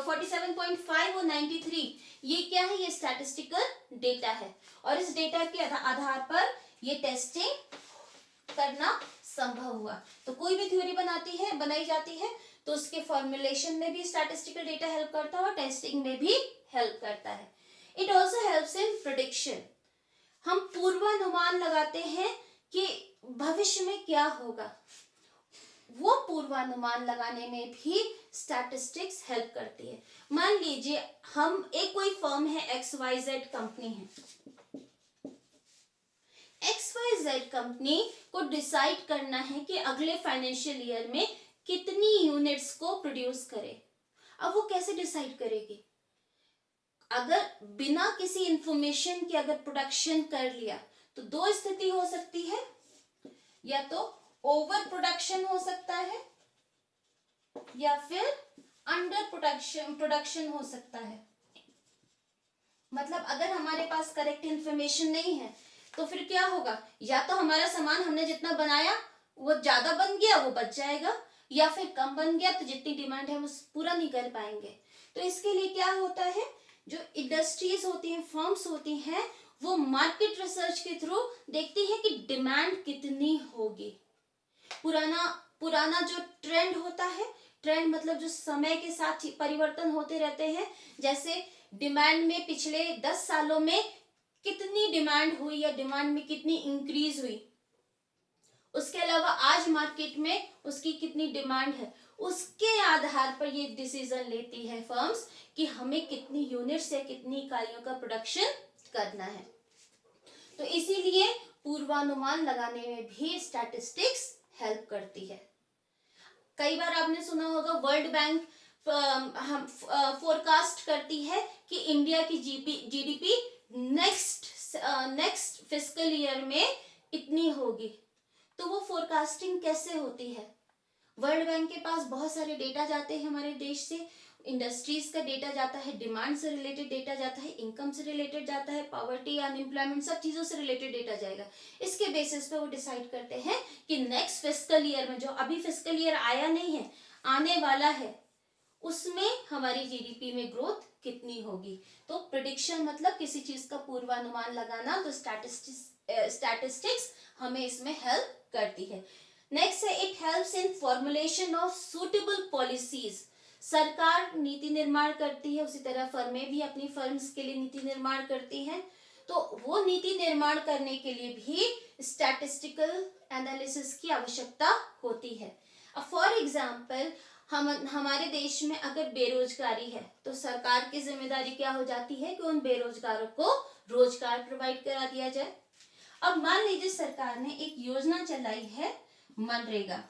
47.5 और 93, ये क्या है? ये स्टैटिस्टिकल डेटा है, और इस डेटा के आधार पर ये टेस्टिंग करना संभव हुआ। तो कोई भी थ्योरी बनाई जाती है तो उसके फॉर्मुलेशन में भी स्टैटिस्टिकल डेटा हेल्प करता है और टेस्टिंग में भी हेल्प करता है। It also helps in prediction. हम पूर्वानुमान लगाते हैं कि भविष्य में क्या होगा, वो पूर्वानुमान लगाने में भी स्टैटिस्टिक्स हेल्प करती है। मान लीजिए हम एक कोई फर्म है, XYZ कंपनी है। XYZ कंपनी को डिसाइड करना है कि अगले फाइनेंशियल ईयर में कितनी यूनिट्स को प्रोड्यूस करे। अब वो कैसे डिसाइड करेगी? अगर बिना किसी इंफॉर्मेशन के अगर प्रोडक्शन कर लिया तो दो स्थिति हो सकती है, या तो ओवर प्रोडक्शन हो सकता है या फिर अंडर प्रोडक्शन हो सकता है। मतलब अगर हमारे पास करेक्ट इंफॉर्मेशन नहीं है तो फिर क्या होगा? या तो हमारा सामान हमने जितना बनाया वो ज्यादा बन गया, वो बच जाएगा, या फिर कम बन गया तो जितनी डिमांड है वो पूरा नहीं कर पाएंगे। तो इसके लिए क्या होता है, जो इंडस्ट्रीज होती हैं, फर्म्स होती हैं, वो मार्केट रिसर्च के थ्रू देखती है कि डिमांड कितनी होगी। पुराना जो ट्रेंड होता है, ट्रेंड मतलब जो समय के साथ परिवर्तन होते रहते हैं, जैसे डिमांड में पिछले 10 सालों में कितनी डिमांड हुई या डिमांड में कितनी इंक्रीज हुई, उसके अलावा आज मार्केट में उसकी कितनी डिमांड है, उसके आधार पर ये डिसीजन लेती है फर्म्स कि हमें कितनी यूनिट्स या कितनी इकाइयों का प्रोडक्शन करना है। तो इसीलिए पूर्वानुमान लगाने में भी स्टैटिस्टिक्स हेल्प करती है। कई बार आपने सुना होगा वर्ल्ड बैंक हम फोरकास्ट करती है कि इंडिया की जीडीपी नेक्स्ट फिस्कल ईयर में इतनी होगी। तो वो फोरकास्टिंग कैसे होती है? वर्ल्ड बैंक के पास बहुत सारे डेटा जाते हैं हमारे देश से, इंडस्ट्रीज का डेटा जाता है, डिमांड से रिलेटेड डेटा जाता है, इनकम से रिलेटेड जाता है, पॉवर्टी, अनएम्प्लॉयमेंट, सब चीजों से रिलेटेड डेटा जाएगा। इसके बेसिस पे वो डिसाइड करते हैं कि नेक्स्ट फिस्कल ईयर में, जो अभी फिस्कल ईयर आया नहीं है, आने वाला है, उसमें हमारी जीडीपी में ग्रोथ कितनी होगी। तो प्रिडिक्शन मतलब किसी चीज का पूर्वानुमान लगाना, तो स्टैटिस्टिक्स हमें इसमें हेल्प करती है। नेक्स्ट है it helps in formulation of suitable policies. सरकार नीति निर्माण करती है, उसी तरह फर्में भी अपनी फर्म्स के लिए नीति निर्माण करती हैं। तो वो नीति निर्माण करने के लिए भी स्टैटिस्टिकल एनालिसिस की आवश्यकता होती है। फॉर एग्जाम्पल, हमारे देश में अगर बेरोजगारी है तो सरकार की जिम्मेदारी क्या हो जाती है कि उन बेरोजगारों को रोजगार प्रोवाइड करा दिया जाए। अब मान लीजिए सरकार ने एक योजना चलाई है मनरेगा,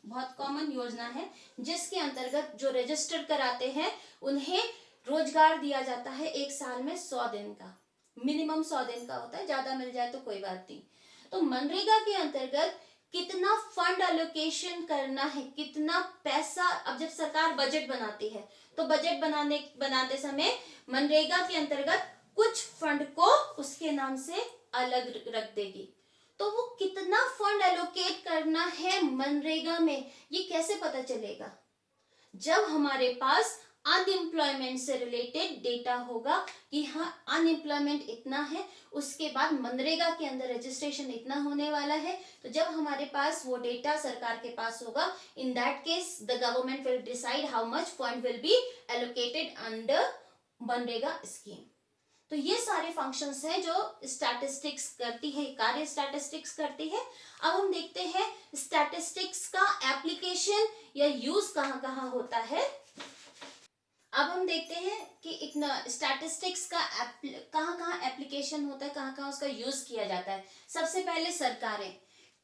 बहुत कॉमन योजना है, जिसके अंतर्गत जो रजिस्टर कराते हैं उन्हें रोजगार दिया जाता है एक साल में 100 दिन का, मिनिमम 100 दिन का होता है, ज्यादा मिल जाए तो कोई बात नहीं। तो मनरेगा के अंतर्गत कितना फंड एलोकेशन करना है, कितना पैसा, अब जब सरकार बजट बनाती है तो बजट बनाते समय मनरेगा के अंतर्गत कुछ फंड को उसके नाम से अलग रख देगी। तो वो कितना फंड एलोकेट करना है मनरेगा में, ये कैसे पता चलेगा? जब हमारे पास अनएम्प्लॉयमेंट से रिलेटेड डेटा होगा कि हाँ अनएम्प्लॉयमेंट इतना है, उसके बाद मनरेगा के अंदर रजिस्ट्रेशन इतना होने वाला है। तो जब हमारे पास वो डेटा सरकार के पास होगा, in that case the government will decide how much fund will be allocated under MNREGA scheme. तो ये सारे फंक्शंस हैं जो स्टैटिस्टिक्स करती है, कार्य स्टैटिस्टिक्स करती है। अब हम देखते हैं स्टैटिस्टिक्स का एप्लीकेशन या यूज कहाँ कहाँ होता है। अब हम देखते हैं कि इतना स्टैटिस्टिक्स का कहाँ कहाँ एप्लीकेशन होता है, कहाँ कहाँ उसका यूज किया जाता है। सबसे पहले सरकारें,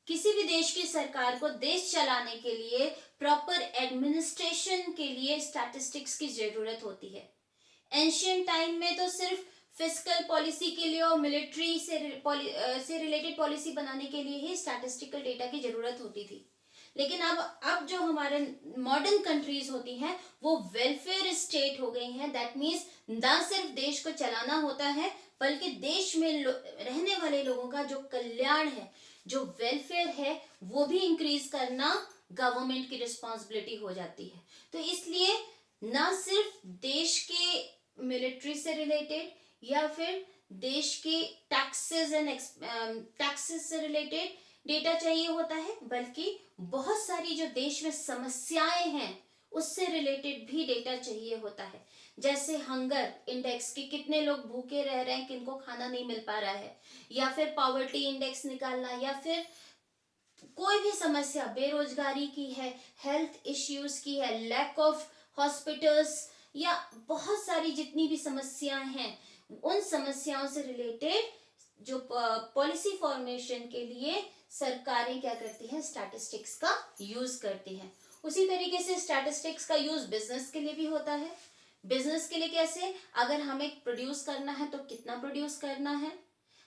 किसी भी देश की सरकार को देश चलाने के लिए, प्रॉपर एडमिनिस्ट्रेशन के लिए स्टैटिस्टिक्स की जरूरत होती है। एंशियंट टाइम में तो सिर्फ फिस्कल पॉलिसी के लिए और मिलिट्री से रिलेटेड पॉलिसी बनाने के लिए ही स्टैटिस्टिकल डेटा की जरूरत होती थी। लेकिन अब जो हमारे मॉडर्न कंट्रीज होती हैं वो वेलफेयर स्टेट हो गई हैं। दैट मीन्स ना सिर्फ देश को चलाना होता है, बल्कि देश में रहने वाले लोगों का जो कल्याण है, जो वेलफेयर है, वो भी इंक्रीज करना गवर्नमेंट की रिस्पॉन्सिबिलिटी हो जाती है। तो इसलिए ना सिर्फ देश के मिलिट्री से रिलेटेड या फिर देश के टैक्सेस से रिलेटेड डेटा चाहिए होता है, बल्कि बहुत सारी जो देश में समस्याएं हैं उससे रिलेटेड भी डेटा चाहिए होता है। जैसे हंगर इंडेक्स, कि कितने लोग भूखे रह रहे हैं, किनको खाना नहीं मिल पा रहा है, या फिर पॉवर्टी इंडेक्स निकालना, या फिर कोई भी समस्या बेरोजगारी की है, हेल्थ इश्यूज की है, लैक ऑफ हॉस्पिटल्स, या बहुत सारी जितनी भी समस्याएं हैं, उन समस्याओं से रिलेटेड जो पॉलिसी फॉर्मेशन के लिए सरकारें क्या करती हैं, स्टैटिस्टिक्स का यूज करती हैं। उसी तरीके से स्टैटिस्टिक्स का यूज बिजनेस के लिए भी होता है। बिजनेस के लिए कैसे? अगर हमें प्रोड्यूस करना है तो कितना प्रोड्यूस करना है,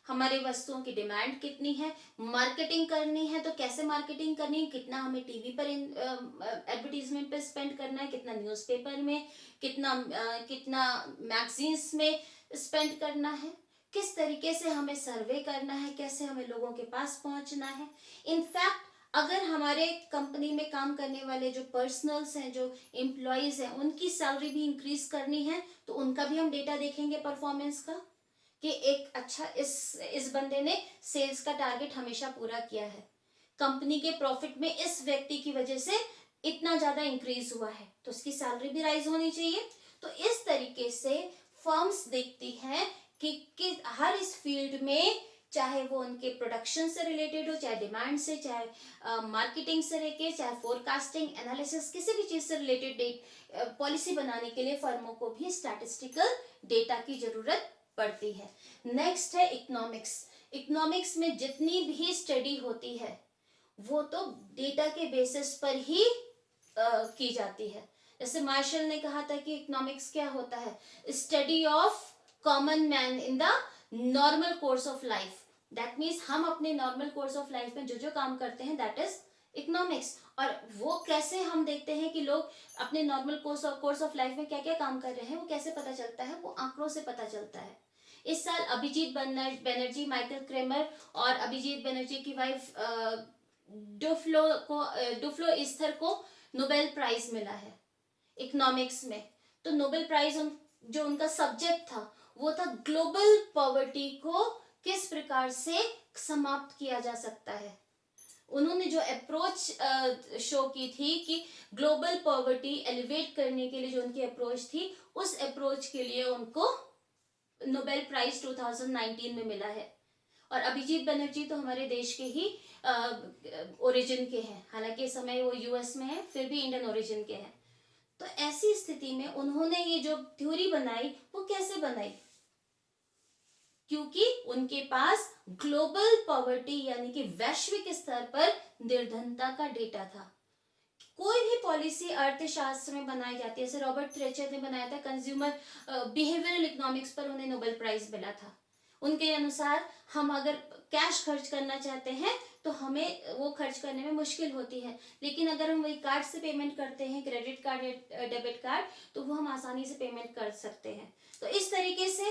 हमारी वस्तुओं की डिमांड कितनी है, मार्केटिंग करनी है तो कैसे मार्केटिंग करनी है, कितना हमें टीवी पर एडवर्टीजमेंट पे स्पेंड करना है, कितना न्यूज़पेपर में, कितना मैगजीन्स में स्पेंड करना है, किस तरीके से हमें सर्वे करना है, कैसे हमें लोगों के पास पहुंचना है। इनफैक्ट अगर हमारे कंपनी में काम करने वाले जो पर्सनल्स हैं, जो एम्प्लॉयज हैं, उनकी सैलरी भी इंक्रीज करनी है तो उनका भी हम डेटा देखेंगे परफॉर्मेंस का, कि एक अच्छा इस बंदे ने सेल्स का टारगेट हमेशा पूरा किया है, कंपनी के प्रॉफिट में इस व्यक्ति की वजह से इतना ज्यादा इंक्रीज हुआ है, तो उसकी सैलरी भी राइज होनी चाहिए। तो इस तरीके से फर्म्स देखती हैं कि हर इस फील्ड में, चाहे वो उनके प्रोडक्शन से रिलेटेड हो, चाहे डिमांड से, चाहे मार्केटिंग से लेके, चाहे फोरकास्टिंग, एनालिसिस, किसी भी चीज से रिलेटेड पॉलिसी बनाने के लिए फर्मों को भी स्टैटिस्टिकल डेटा की जरूरत पड़ती है। नेक्स्ट है इकोनॉमिक्स। इकोनॉमिक्स में जितनी भी स्टडी होती है वो तो डेटा के बेसिस पर ही की जाती है। जैसे मार्शल ने कहा था कि इकोनॉमिक्स क्या होता है, study of common man in the normal course of life. That means हम अपने नॉर्मल कोर्स ऑफ लाइफ में जो जो काम करते हैं दैट इज इकोनॉमिक्स। और वो कैसे हम देखते हैं कि लोग अपने नॉर्मल कोर्स ऑफ लाइफ में क्या क्या काम कर रहे हैं, वो कैसे पता चलता है, वो आंकड़ों से पता चलता है। इस साल अभिजीत बनर्जी, माइकल क्रेमर और अभिजीत बनर्जी की वाइफ डुफ्लो ईस्थर को नोबेल प्राइज मिला है इकोनॉमिक्स में। तो नोबेल प्राइज जो उनका सब्जेक्ट था वो था ग्लोबल पॉवर्टी को किस प्रकार से समाप्त किया जा सकता है। उन्होंने जो अप्रोच शो की थी कि ग्लोबल पॉवर्टी एलिवेट करने के लिए जो उनकी अप्रोच थी, उस अप्रोच के लिए उनको नोबेल प्राइज 2019 में मिला है। और अभिजीत बनर्जी तो हमारे देश के ही ओरिजिन के हैं, हालांकि इस समय वो यूएस में है, फिर भी इंडियन ओरिजिन के हैं। तो ऐसी स्थिति में उन्होंने ये जो थ्योरी बनाई वो कैसे बनाई, क्योंकि उनके पास ग्लोबल पॉवर्टी यानी कि वैश्विक स्तर पर निर्धनता का डेटा था। कोई भी पॉलिसी अर्थशास्त्र में बनाई जाती है, जैसे रॉबर्ट थ्रेचर ने बनाया था कंज्यूमर बिहेवियरल इकोनॉमिक्स पर, उन्हें नोबेल प्राइज मिला था। उनके अनुसार हम अगर कैश खर्च करना चाहते हैं तो हमें वो खर्च करने में मुश्किल होती है, लेकिन अगर हम वही कार्ड से पेमेंट करते हैं, क्रेडिट कार्ड या डेबिट कार्ड, तो वो हम आसानी से पेमेंट कर सकते हैं। तो इस तरीके से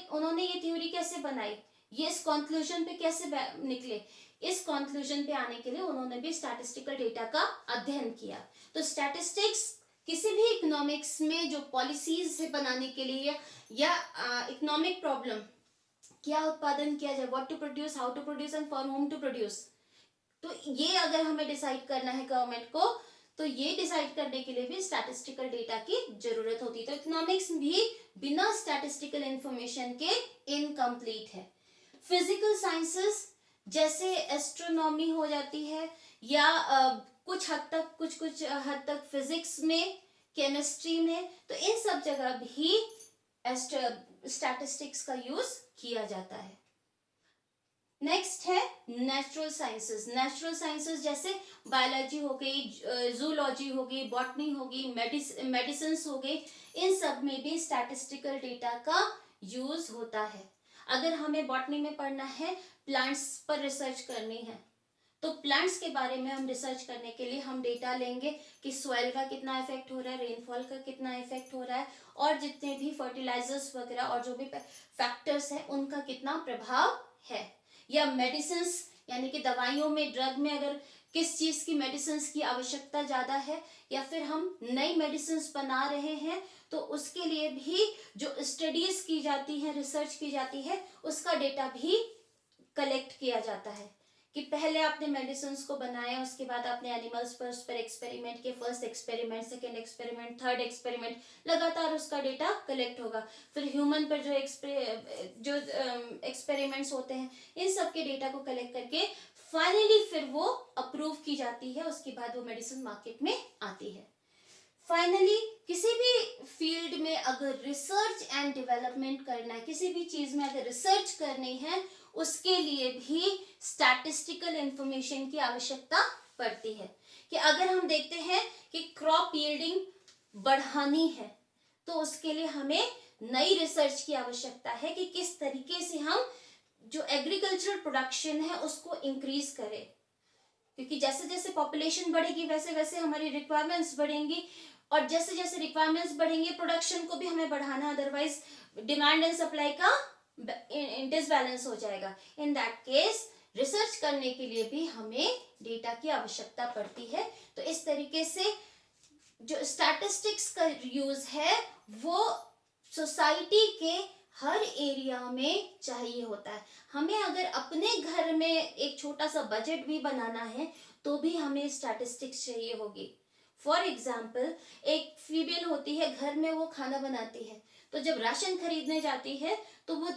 उन्होंने ये थ्योरी कैसे बनाई, ये इस कंक्लूजन पे कैसे निकले, इस कंक्लूजन पे आने के लिए उन्होंने भी स्टैटिस्टिकल डेटा का अध्ययन किया। तो स्टैटिस्टिक्स किसी भी इकोनॉमिक्स में जो पॉलिसीज बनाने के लिए या इकोनॉमिक प्रॉब्लम, क्या उत्पादन किया जाए, what to produce, how to produce and for whom to produce, तो ये अगर हमें डिसाइड करना है गवर्नमेंट को, तो ये डिसाइड करने के लिए भी स्टैटिस्टिकल डेटा की जरूरत होती है। तो इकोनॉमिक्स भी बिना स्टैटिस्टिकल इंफॉर्मेशन के इनकम्प्लीट है। फिजिकल साइंसेस जैसे एस्ट्रोनॉमी हो जाती है, या कुछ हद तक फिजिक्स में, केमिस्ट्री में, तो इन सब जगह भी स्टैटिस्टिक्स का यूज किया जाता है। नेक्स्ट है नेचुरल साइंसेस। नेचुरल साइंसेस जैसे बायोलॉजी हो गई, जूलॉजी हो गई, बॉटनी हो गई, मेडिसिन हो गई, इन सब में भी स्टैटिस्टिकल डेटा का यूज होता है। अगर हमें बॉटनी में पढ़ना है, प्लांट्स पर रिसर्च करनी है, तो प्लांट्स के बारे में हम रिसर्च करने के लिए हम डेटा लेंगे कि सॉइल का कितना इफेक्ट हो रहा है, रेनफॉल का कितना इफेक्ट हो रहा है, और जितने भी फर्टिलाइजर्स वगैरह और जो भी फैक्टर्स हैं उनका कितना प्रभाव है। या मेडिसिन यानी कि दवाइयों में, ड्रग में अगर किस चीज की मेडिसिन की आवश्यकता ज्यादा है, या फिर हम नई मेडिसिन बना रहे हैं, तो उसके लिए भी जो स्टडीज की जाती है, रिसर्च की जाती है, उसका डेटा भी कलेक्ट किया जाता है कि पहले आपने मेडिसिन को बनाया, उसके बाद आपने एनिमल्स पर उस पर एक्सपेरिमेंट किए, first experiment, second experiment, third experiment, लगातार उसका डेटा कलेक्ट होगा। फिर ह्यूमन पर जो एक्सपेरिमेंट्स होते हैं, इन सब के डेटा को कलेक्ट करके फाइनली फिर वो अप्रूव की जाती है, उसके बाद वो मेडिसिन मार्केट में आती है। फाइनली किसी भी फील्ड में अगर रिसर्च एंड डेवलपमेंट करना है, किसी भी चीज में अगर रिसर्च करनी है, उसके लिए भी स्टैटिस्टिकल इंफॉर्मेशन की आवश्यकता पड़ती है। कि अगर हम देखते हैं कि क्रॉप यील्डिंग बढ़ानी है, तो उसके लिए हमें नई रिसर्च की आवश्यकता है कि किस तरीके से हम जो एग्रीकल्चरल प्रोडक्शन है उसको इंक्रीज करें, क्योंकि जैसे जैसे पॉपुलेशन बढ़ेगी वैसे वैसे हमारी रिक्वायरमेंट्स बढ़ेंगी, और जैसे जैसे रिक्वायरमेंट्स बढ़ेंगे प्रोडक्शन को भी हमें बढ़ाना, अदरवाइज डिमांड एंड सप्लाई का डिसबैलेंस हो जाएगा। इन दैट केस रिसर्च करने के लिए भी हमें डेटा की आवश्यकता पड़ती है। तो इस तरीके से जो स्टैटिस्टिक्स का यूज है वो सोसाइटी के हर एरिया में चाहिए होता है। हमें अगर अपने घर में एक छोटा सा बजट भी बनाना है तो भी हमें स्टैटिस्टिक्स चाहिए होगी। फॉर एग्जाम्पल, एक फीमेल होती है, घर में वो खाना बनाती है, तो जब राशन खरीदने जाती है तो वो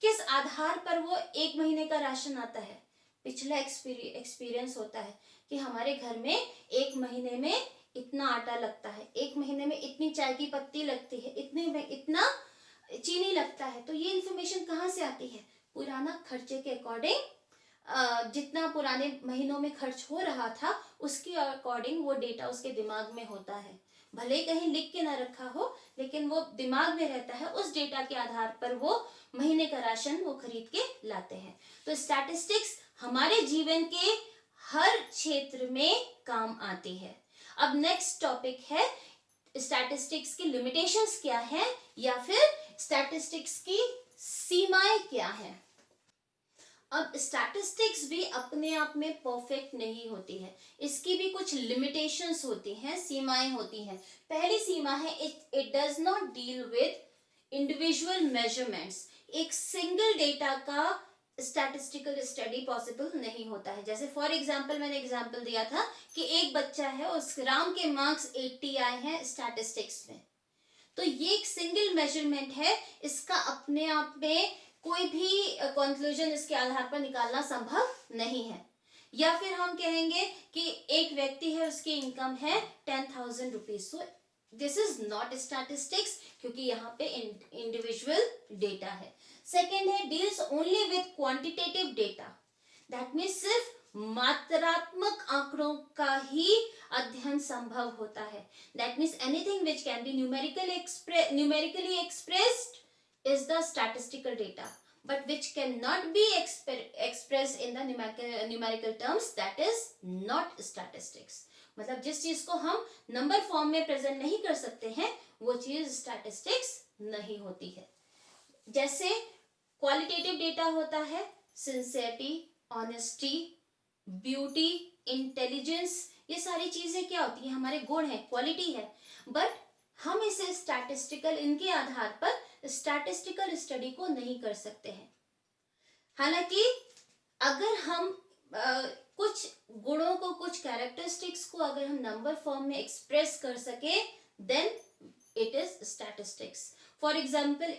किस आधार पर वो 1 महीने का राशन आता है? पिछला एक्सपीरियंस होता है कि हमारे घर में 1 महीने में इतना आटा लगता है, 1 महीने में इतनी चाय की पत्ती लगती है, इतने में इतना चीनी लगता है। तो ये इंफॉर्मेशन कहाँ से आती है? पुराना खर्चे के अकॉर्डिंग, जितना पुराने महीनों में खर्च हो रहा था उसके अकॉर्डिंग वो डेटा उसके दिमाग में होता है। भले ही कहीं लिख के ना रखा हो, लेकिन वो दिमाग में रहता है। उस डेटा के आधार पर वो महीने का राशन वो खरीद के लाते हैं। तो स्टैटिस्टिक्स हमारे जीवन के हर क्षेत्र में काम आती है। अब नेक्स्ट टॉपिक है स्टैटिस्टिक्स की लिमिटेशंस क्या है, या फिर स्टैटिस्टिक्स की सीमाएं क्या है। अब स्टैटिस्टिक्स भी अपने आप में परफेक्ट नहीं होती है, इसकी भी कुछ लिमिटेशंस होती हैं, सीमाएं होती हैं। पहली सीमा है it does not deal with individual measurements. एक सिंगल डेटा का स्टैटिस्टिकल स्टडी पॉसिबल नहीं होता है। जैसे फॉर एग्जांपल मैंने एग्जांपल दिया था कि एक बच्चा है, उस राम के मार्क्स 80 आए हैं स्टैटिस्टिक्स में, तो ये एक सिंगल मेजरमेंट है, इसका अपने आप में कोई भी कंक्लूजन इसके आधार पर निकालना संभव नहीं है। या फिर हम कहेंगे कि एक व्यक्ति है, उसकी इनकम है 10,000 rupees, so this is not statistics, क्योंकि यहाँ पे इंडिविजुअल डेटा है। सेकेंड है deals only with quantitative data, that means सिर्फ मात्रात्मक आंकड़ों का ही अध्ययन संभव होता है। That means anything which can be numerically expressed is the statistical data, but which cannot be expressed in the numerical terms, that is not statistics. मतलब जिस चीज को हम नंबर फॉर्म में प्रेजेंट नहीं कर सकते हैं वो चीज स्टैटिस्टिक्स नहीं होती है। जैसे क्वालिटेटिव डेटा होता है, सिंसियरिटी, ऑनेस्टी, ब्यूटी, इंटेलिजेंस, ये सारी चीजें क्या होती हैं? हमारे गुण है, क्वालिटी है। बट हम इसे स्टैटिस्टिकल, इनके आधार पर स्टैटिस्टिकल स्टडी को नहीं कर सकते हैं। हालांकि अगर हम कुछ गुणों को, कुछ कैरेक्टरिस्टिक्स को अगर हम नंबर फॉर्म में एक्सप्रेस कर सके, then it is statistics. For example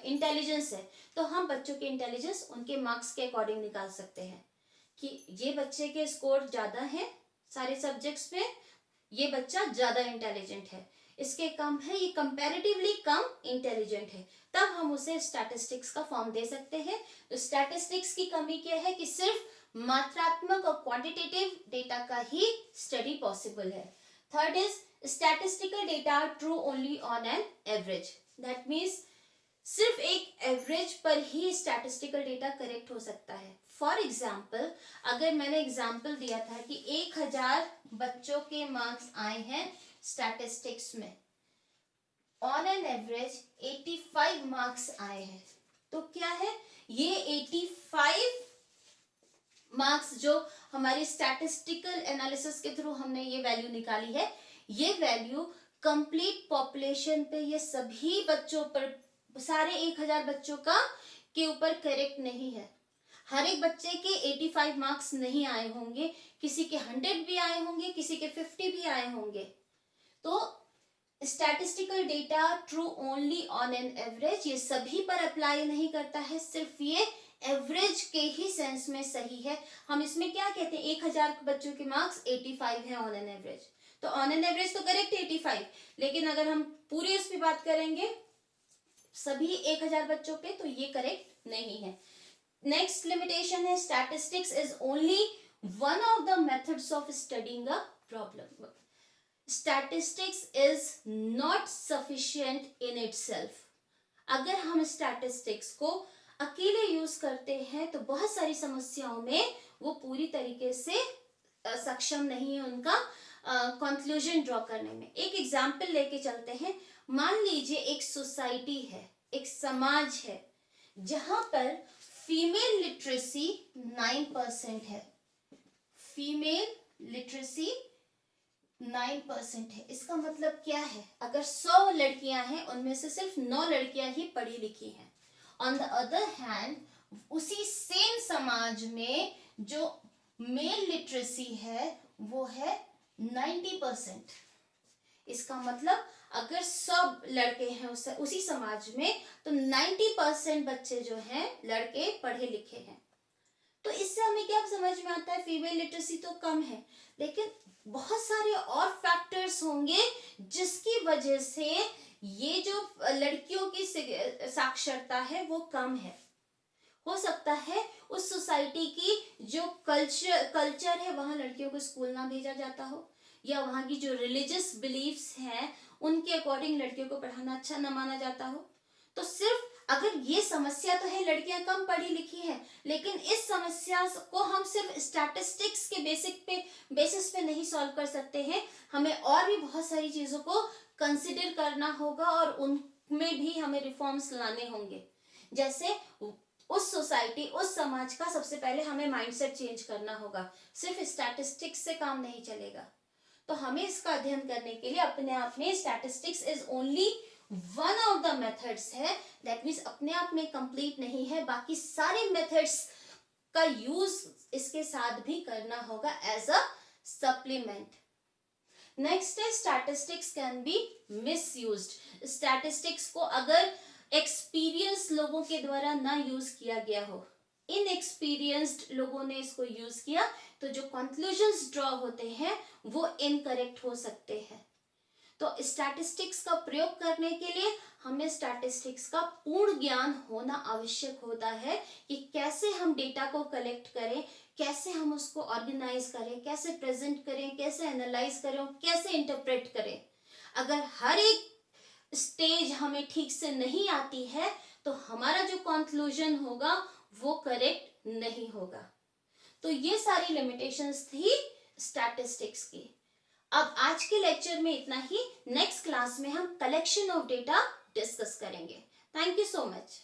intelligence है, तो हम बच्चों के इंटेलिजेंस उनके मार्क्स के अकॉर्डिंग निकाल सकते हैं कि ये बच्चे के स्कोर ज्यादा हैं सारे सब्जेक्ट्स में, ये बच्चा ज्यादा इंटेलिजेंट है, इसके कम है, ये कंपैरेटिवली कम इंटेलिजेंट है, तब हम उसे स्टैटिस्टिक्स का फॉर्म दे सकते हैं। तो स्टैटिस्टिक्स की कमी क्या है कि सिर्फ मात्रात्मक और क्वांटिटेटिव डेटा का ही स्टडी पॉसिबल है। Third is statistical data true only on an average, that means सिर्फ एक एवरेज पर ही स्टैटिस्टिकल डेटा करेक्ट हो सकता है। फॉर एग्जाम्पल, अगर मैंने एग्जाम्पल दिया था कि 1000 बच्चों के मार्क्स आए हैं स्टैटिस्टिक्स में, ऑन एन एवरेज 85 मार्क्स आए हैं, तो क्या है, ये 85 मार्क्स जो हमारी स्टैटिस्टिकल एनालिसिस के थ्रू हमने ये वैल्यू निकाली है, ये वैल्यू कंप्लीट पॉपुलेशन पे, ये सभी बच्चों पर, सारे 1000 बच्चों का के ऊपर करेक्ट नहीं है। हर एक बच्चे के 85 मार्क्स नहीं आए होंगे, किसी के 100 भी आए होंगे, किसी के 50 भी आए होंगे। तो statistical data true only on an average, ये सभी पर अप्लाई नहीं करता है, सिर्फ ये एवरेज के ही सेंस में सही है। हम इसमें क्या कहते हैं, 1000 बच्चों के मार्क्स 85 है ऑन एन एवरेज, तो ऑन एन एवरेज तो करेक्ट 85, लेकिन अगर हम पूरे उस पर बात करेंगे सभी 1000 बच्चों पे, तो ये करेक्ट नहीं है। नेक्स्ट लिमिटेशन है statistics is only one of the methods of studying a problem. Statistics is not sufficient in itself. अगर हम स्टैटिस्टिक्स को अकेले यूज करते हैं तो बहुत सारी समस्याओं में वो पूरी तरीके से सक्षम नहीं है उनका कंक्लूजन ड्रॉ करने में। एक एग्जाम्पल लेके चलते हैं। मान लीजिए एक सोसाइटी है, एक समाज है, जहां पर फीमेल लिटरेसी 9% है, फीमेल लिटरेसी 9% है। इसका मतलब क्या है, अगर 100 लड़कियां हैं उनमें से सिर्फ 9 लड़कियां ही पढ़ी लिखी हैं। ऑन द अदर हैंड, उसी सेम समाज में जो मेल लिटरेसी है वो है 90%। इसका मतलब अगर 100 लड़के हैं उसी समाज में, तो 90% बच्चे जो हैं लड़के पढ़े लिखे हैं। तो इससे हमें क्या समझ में आता है, फीमेल लिटरेसी तो कम है, लेकिन बहुत सारे और फैक्टर्स होंगे जिसकी वजह से ये जो लड़कियों की साक्षरता है वो कम है। हो सकता है उस सोसाइटी की जो कल्चर है, वहां लड़कियों को स्कूल ना भेजा जाता हो, या वहां की जो रिलीजियस बिलीफ्स हैं उनके अकॉर्डिंग लड़कियों को पढ़ाना अच्छा न माना जाता हो। तो सिर्फ अगर ये समस्या तो है, लड़कियां कम पढ़ी लिखी हैं, लेकिन इस समस्या को हम सिर्फ स्टैटिस्टिक्स के बेसिस पे नहीं सॉल्व कर सकते हैं। हमें और भी बहुत सारी चीजों को कंसिडर करना होगा और उनमें भी हमें रिफॉर्म्स लाने होंगे। जैसे उस सोसाइटी, उस समाज का सबसे पहले हमें माइंडसेट चेंज करना होगा, सिर्फ स्टैटिस्टिक्स से काम नहीं चलेगा। तो हमें इसका अध्ययन करने के लिए अपने आप में statistics is only one of the methods है, दैट मीन्स अपने आप में कंप्लीट नहीं है, बाकी सारे मेथड्स का यूज इसके साथ भी करना होगा एज अ सप्लीमेंट। नेक्स्ट है statistics can be misused. Statistics को अगर एक्सपीरियंस लोगों के द्वारा ना यूज किया गया हो, इनएक्सपीरियंस्ड लोगों ने इसको यूज किया, तो जो कंक्लूजन्स ड्रॉ होते हैं वो इनकरेक्ट हो सकते हैं। तो स्टैटिस्टिक्स का प्रयोग करने के लिए हमें स्टैटिस्टिक्स का पूर्ण ज्ञान होना आवश्यक होता है कि कैसे हम डेटा को कलेक्ट करें, कैसे हम उसको ऑर्गेनाइज करें, कैसे प्रेजेंट करें, कैसे एनालाइज करें और कैसे इंटरप्रेट करें। अगर हर एक स्टेज हमें ठीक से नहीं आती है तो हमारा जो कंक्लूजन होगा वो करेक्ट नहीं होगा। तो ये सारी लिमिटेशंस थी स्टैटिस्टिक्स की। अब आज के लेक्चर में इतना ही। नेक्स्ट क्लास में हम कलेक्शन ऑफ डेटा डिस्कस करेंगे। Thank you so much.